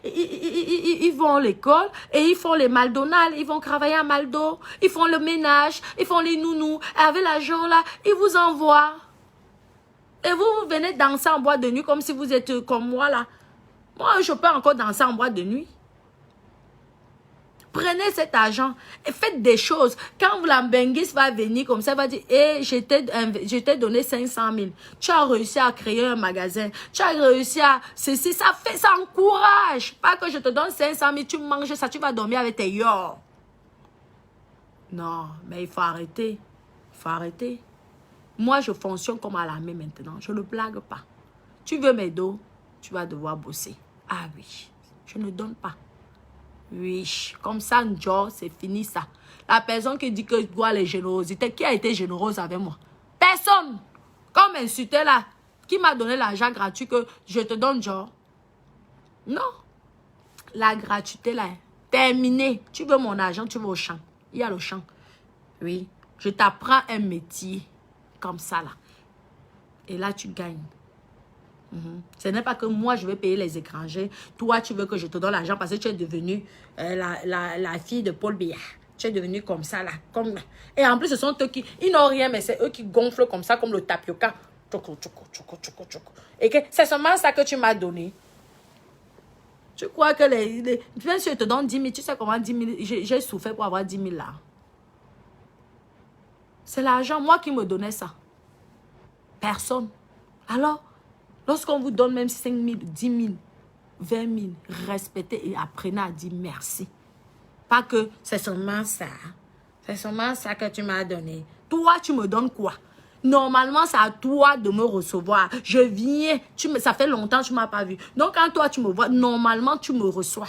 ils vont à l'école et ils font les McDonald's, ils vont travailler à McDo, ils font le ménage, ils font les nounous. Et avec l'argent là, ils vous envoient. Et vous venez danser en boîte de nuit comme si vous êtes comme moi là. Moi, je peux encore danser en boîte de nuit. Prenez cet argent et faites des choses. Quand la benguiste va venir comme ça, elle va dire, hey, je t'ai donné 500 000. Tu as réussi à créer un magasin. Tu as réussi à... Ceci, ça encourage. Pas que je te donne 500 000, tu manges ça, tu vas dormir avec tes yor. Non, mais il faut arrêter. Il faut arrêter. Moi, je fonctionne comme à l'armée maintenant. Je ne blague pas. Tu veux mes dos, tu vas devoir bosser. Ah oui, je ne donne pas. Oui, comme ça, Joe, c'est fini ça. La personne qui dit que je dois les générosités, qui a été généreuse avec moi? Personne. Comme insulté là, qui m'a donné l'argent gratuit que je te donne, Joe? Non. La gratuité là, terminé. Tu veux mon argent, tu vas au champ. Il y a le champ. Oui. Je t'apprends un métier comme ça là. Et là, tu gagnes. Ce n'est pas que moi, je vais payer les étrangers. Toi, tu veux que je te donne l'argent parce que tu es devenue la fille de Paul Biya. Tu es devenue comme ça, là. Et en plus, ce sont eux qui... Ils n'ont rien, mais c'est eux qui gonflent comme ça, comme le tapioca. Et que c'est seulement ça que tu m'as donné. Tu crois que bien sûr, je te donne 10 000. Tu sais comment 10 000... J'ai souffert pour avoir 10 000 là. C'est l'argent, moi, qui me donnait ça. Personne. Alors... Lorsqu'on vous donne même 5 000, 10 000, 20 000, respectez et apprenez à dire merci. Pas que c'est seulement ça. C'est seulement ça que tu m'as donné. Toi, tu me donnes quoi? Normalement, c'est à toi de me recevoir. Je viens, ça fait longtemps que tu ne m'as pas vu. Donc, quand toi, tu me vois, normalement, tu me reçois.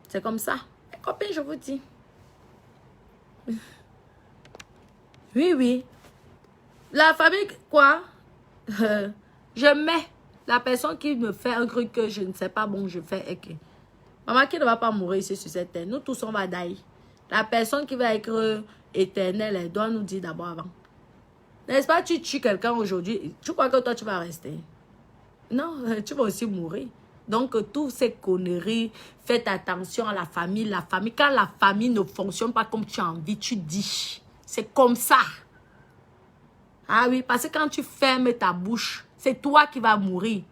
C'est comme ça. Mes copines, je vous dis. Oui, oui. La famille, quoi? Je mets la personne qui me fait un truc que je ne sais pas, bon, je fais et que maman qui ne va pas mourir ici sur cette terre. Nous tous, on va dailler. La personne qui va être éternelle, elle doit nous dire d'abord avant. N'est-ce pas, tu tues quelqu'un aujourd'hui, tu crois que toi, tu vas rester? Non, tu vas aussi mourir. Donc, toutes ces conneries, faites attention à la famille. La famille, quand la famille ne fonctionne pas comme tu as envie, tu dis. C'est comme ça. Ah oui, parce que quand tu fermes ta bouche, c'est toi qui vas mourir.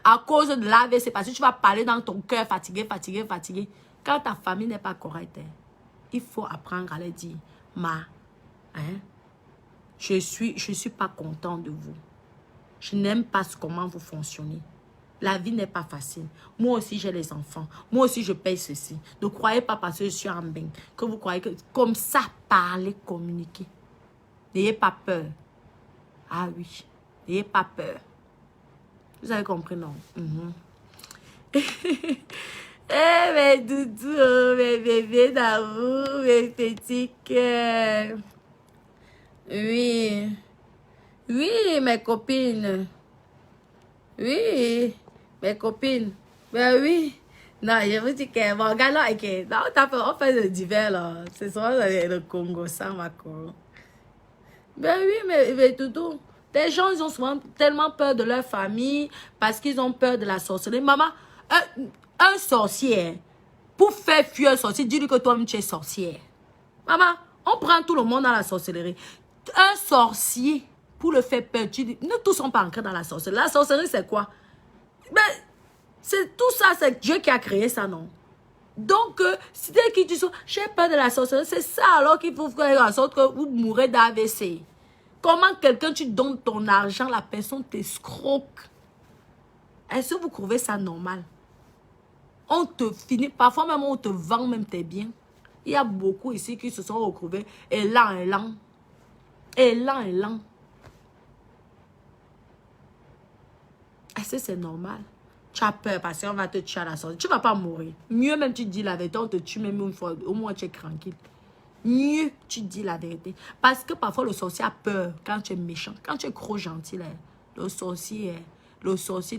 À cause de l'AVC, c'est parce que tu vas parler dans ton cœur fatigué. Quand ta famille n'est pas correcte, il faut apprendre à leur dire, je suis pas content de vous. Je n'aime pas comment vous fonctionnez. La vie n'est pas facile. Moi aussi, j'ai les enfants. Moi aussi, je paye ceci. Ne croyez pas parce que je suis en bain que vous croyez que... Comme ça, parler, communiquer. N'ayez pas peur. Ah oui, n'ayez pas peur. Vous avez compris, non? Eh, mes doudous, mes bébés d'amour, mes petits cœurs. Oui. Oui, mes copines. Oui, mes copines. Ben oui. Non, je vous dis que mon gars là, on fait le divers là. Ce soir, le Congo, ça, ma co. Ben oui, mais Doudou, des gens, ils ont souvent tellement peur de leur famille parce qu'ils ont peur de la sorcellerie. Maman, un sorcier, Pour faire fuir un sorcier, dis-lui que toi-même tu es sorcière. Maman, on prend tout le monde dans la sorcellerie. Un sorcier, pour le faire peur, tu dis, ne tous sont pas ancrés dans la sorcellerie. La sorcellerie, c'est quoi? Ben, c'est tout ça, c'est Dieu qui a créé ça, non? Donc, si dès qui dit, j'ai peur de la sorcellerie, c'est ça alors qu'il faut faire en sorte que vous mourrez d'AVC. Comment quelqu'un, tu donnes ton argent, la personne t'escroque? Est-ce que vous trouvez ça normal? On te finit, parfois même on te vend même tes biens. Il y a beaucoup ici qui se sont retrouvés élan. Est-ce que c'est normal? Tu as peur parce qu'on va te tuer à la sortie. Tu ne vas pas mourir. Mieux même tu dis la vérité, on te tue même une fois. Au moins tu es tranquille. Mieux tu dis la vérité. Parce que parfois le sorcier a peur quand tu es méchant. Quand tu es trop gentil, là, le sorcier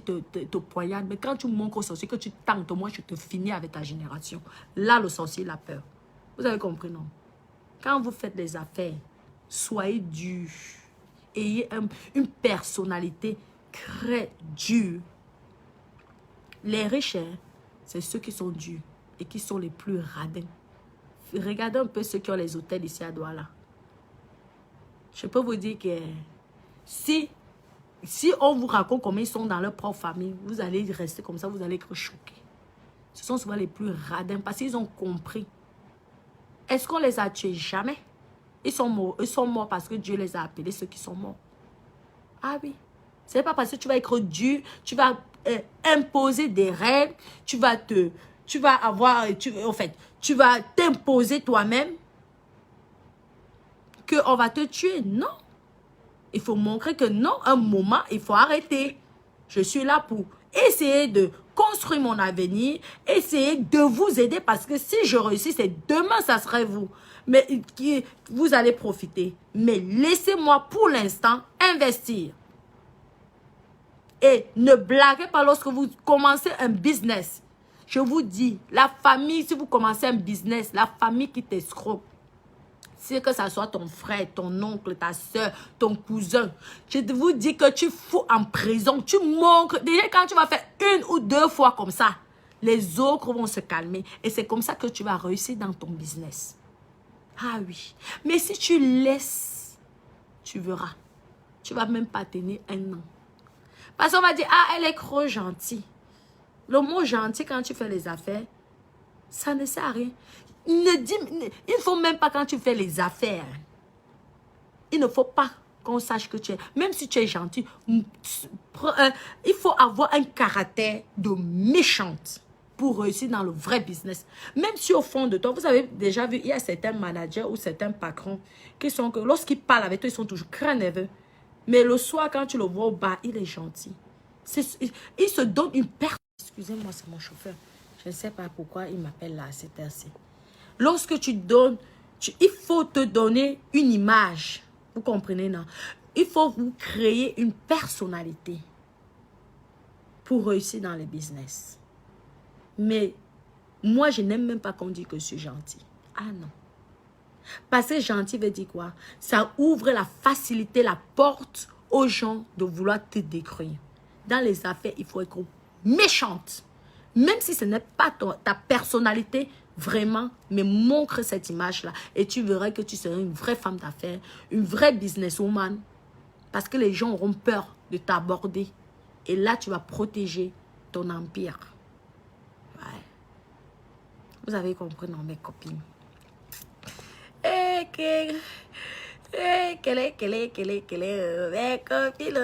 te poignarde. Mais quand tu montres au sorcier que tu tentes, moi je te finis avec ta génération. Là, le sorcier il a peur. Vous avez compris, non? Quand vous faites des affaires, soyez dur. Ayez une personnalité très dure. Les riches, hein, c'est ceux qui sont durs et qui sont les plus radins. Regardez un peu ceux qui ont les hôtels ici à Douala. Je peux vous dire que si on vous raconte comment ils sont dans leur propre famille, vous allez rester comme ça, vous allez être choqués. Ce sont souvent les plus radins parce qu'ils ont compris. Est-ce qu'on les a tués? Jamais. Ils sont morts parce que Dieu les a appelés, ceux qui sont morts. Ah oui. Ce n'est pas parce que tu vas être dur, tu vas imposer des règles, tu vas t'imposer toi-même qu'on va te tuer. Non. Il faut montrer que non, un moment, il faut arrêter. Je suis là pour essayer de construire mon avenir, essayer de vous aider parce que si je réussis, c'est demain, ça serait vous. Mais vous allez profiter. Mais laissez-moi pour l'instant investir. Et ne blaguez pas lorsque vous commencez un business. Je vous dis, la famille, si vous commencez un business, la famille qui t'escroque, c'est que ça soit ton frère, ton oncle, ta soeur, ton cousin. Je vous dis que tu fous en prison. Tu montres. Déjà, quand tu vas faire 1 ou 2 fois comme ça, les autres vont se calmer. Et c'est comme ça que tu vas réussir dans ton business. Ah oui. Mais si tu laisses, tu verras. Tu ne vas même pas tenir 1 an. Parce qu'on va dire, ah, elle est trop gentille. Le mot gentil, quand tu fais les affaires, ça ne sert à rien. Il ne faut même pas quand tu fais les affaires. Il ne faut pas qu'on sache que tu es... Même si tu es gentil, il faut avoir un caractère de méchante pour réussir dans le vrai business. Même si au fond de toi, vous avez déjà vu, il y a certains managers ou certains patrons qui sont que lorsqu'ils parlent avec toi, ils sont toujours très nerveux. Mais le soir, quand tu le vois au bas, il est gentil. Il se donne une perte. Excusez-moi, c'est mon chauffeur. Je ne sais pas pourquoi il m'appelle là à cette heure-ci. Lorsque tu donnes, il faut te donner une image. Vous comprenez, non? Il faut vous créer une personnalité pour réussir dans le business. Mais moi, je n'aime même pas qu'on dise que je suis gentil. Ah non. Parce que gentil veut dire quoi? Ça ouvre la facilité, la porte aux gens de vouloir te détruire. Dans les affaires, il faut être méchante. Même si ce n'est pas ta personnalité, vraiment, mais montre cette image-là. Et tu verras que tu seras une vraie femme d'affaires, une vraie businesswoman. Parce que les gens auront peur de t'aborder. Et là, tu vas protéger ton empire. Ouais. Vous avez compris, non, mes copines? Mes copines,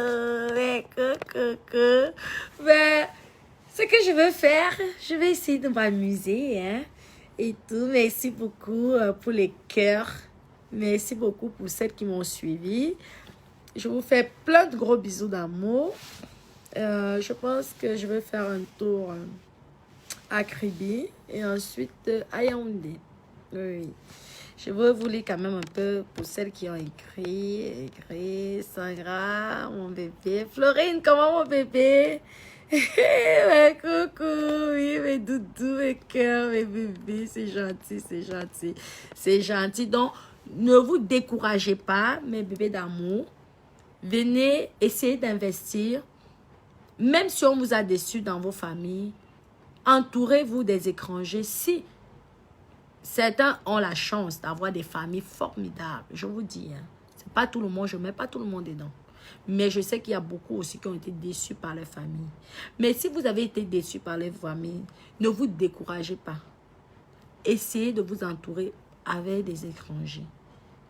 mes cocos. Ben, ce que je veux faire, je vais essayer de m'amuser, hein, et tout. Merci beaucoup pour les cœurs. Merci beaucoup pour celles qui m'ont suivi. Je vous fais plein de gros bisous d'amour. Je pense que je vais faire un tour à Kribi et ensuite à Yaoundé. Oui. Je veux vous lire quand même un peu pour celles qui ont écrit. Sangra, mon bébé. Florine, comment mon bébé? Ouais, coucou, oui, mes doudous, mes cœurs, mes bébés, c'est gentil, c'est gentil. C'est gentil. Donc, ne vous découragez pas, mes bébés d'amour. Venez essayer d'investir. Même si on vous a déçu dans vos familles, Entourez-vous des étrangers. Si certains ont la chance d'avoir des familles formidables, je vous dis, hein, c'est pas tout le monde, je ne mets pas tout le monde dedans. Mais je sais qu'il y a beaucoup aussi qui ont été déçus par leur famille. Mais si vous avez été déçus par leur famille, ne vous découragez pas. Essayez de vous entourer avec des étrangers.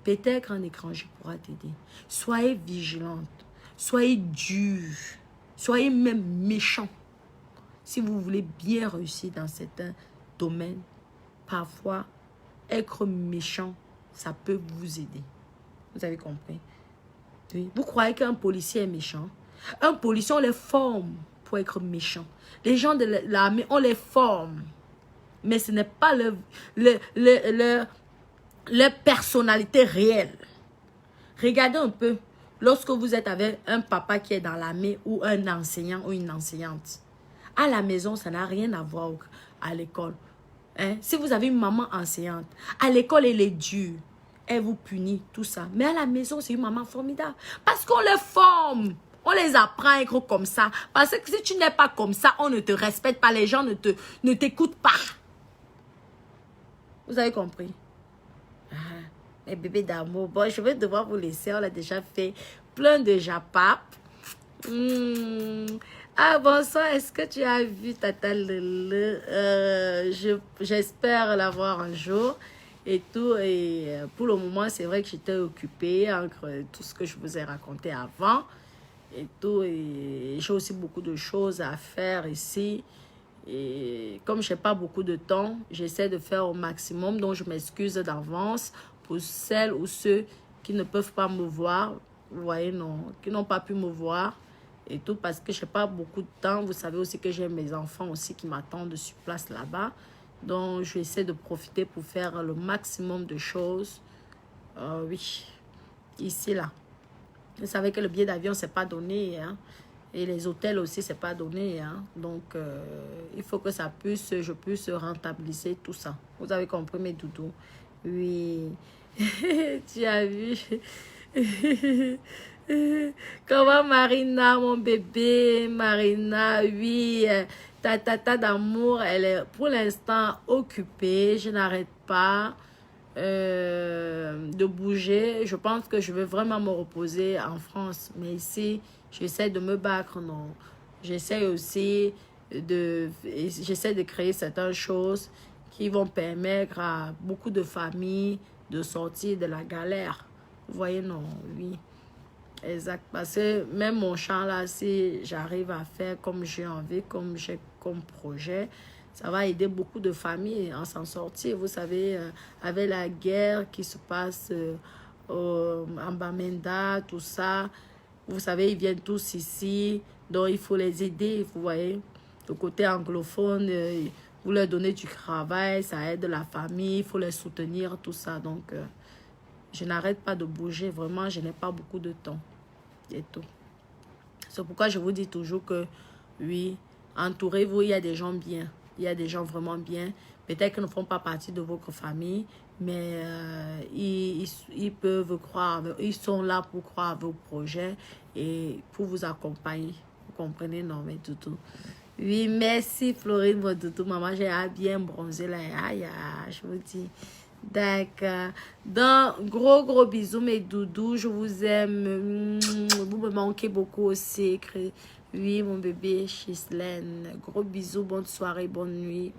Peut-être qu'un étranger pourra t'aider. Soyez vigilante. Soyez dur. Soyez même méchant. Si vous voulez bien réussir dans certains domaines, parfois, être méchant, ça peut vous aider. Vous avez compris? Oui. Vous croyez qu'un policier est méchant? Un policier, on les forme pour être méchant. Les gens de l'armée, on les forme. Mais ce n'est pas leur personnalité réelle. Regardez un peu, lorsque vous êtes avec un papa qui est dans l'armée ou un enseignant ou une enseignante, à la maison, ça n'a rien à voir à l'école. Hein? Si vous avez une maman enseignante, à l'école, elle est dure. Elle vous punit, tout ça. Mais à la maison, c'est une maman formidable. Parce qu'on les forme. On les apprend à être comme ça. Parce que si tu n'es pas comme ça, on ne te respecte pas. Les gens ne t'écoutent pas. Vous avez compris? Mes bébés d'amour. Bon, je vais devoir vous laisser. On a déjà fait plein de japap. Ah, bonsoir. Est-ce que tu as vu Tata Lele? J'espère l'avoir un jour. Et tout. Et pour le moment, c'est vrai que j'étais occupée entre tout ce que je vous ai raconté avant. Et tout. Et j'ai aussi beaucoup de choses à faire ici. Et comme je n'ai pas beaucoup de temps, j'essaie de faire au maximum. Donc, je m'excuse d'avance pour celles ou ceux qui ne peuvent pas me voir. Vous voyez, non, qui n'ont pas pu me voir. Et tout parce que je n'ai pas beaucoup de temps. Vous savez aussi que j'ai mes enfants aussi qui m'attendent sur place là-bas. Donc, je vais essayer de profiter pour faire le maximum de choses. Oui, ici, là. Vous savez que le billet d'avion, ce n'est pas donné, hein. Et les hôtels aussi, c'est pas donné. Hein? Donc, il faut que je puisse rentabiliser tout ça. Vous avez compris, mes doudous? Oui. Tu as vu? Comment Marina, mon bébé? Marina, oui. Ta tata d'amour, elle est pour l'instant occupée. Je n'arrête pas de bouger. Je pense que je vais vraiment me reposer en France. Mais ici, j'essaie de me battre, non. J'essaie aussi de créer certaines choses qui vont permettre à beaucoup de familles de sortir de la galère. Vous voyez, non, oui. Exact. Parce que même mon champ là, si j'arrive à faire comme j'ai envie, comme j'ai comme projet, ça va aider beaucoup de familles à s'en sortir. Vous savez, avec la guerre qui se passe en Bamenda, tout ça, vous savez, ils viennent tous ici. Donc, il faut les aider, vous voyez. Le côté anglophone, vous leur donnez du travail, ça aide la famille, il faut les soutenir, tout ça. Donc, je n'arrête pas de bouger. Vraiment, je n'ai pas beaucoup de temps. Et tout. C'est pourquoi je vous dis toujours que, oui, entourez-vous, il y a des gens bien. Il y a des gens vraiment bien. Peut-être qu'ils ne font pas partie de votre famille, mais ils peuvent croire, ils sont là pour croire à vos projets et pour vous accompagner. Vous comprenez, non, mais tout. Oui, merci Florine, votre toutou. Maman, j'ai bien bronzé là. Aïe, je vous dis. D'accord. Donc, gros bisous, mes doudous. Je vous aime. Vous me manquez beaucoup aussi. Oui, mon bébé Chislaine. Gros bisous, bonne soirée, bonne nuit.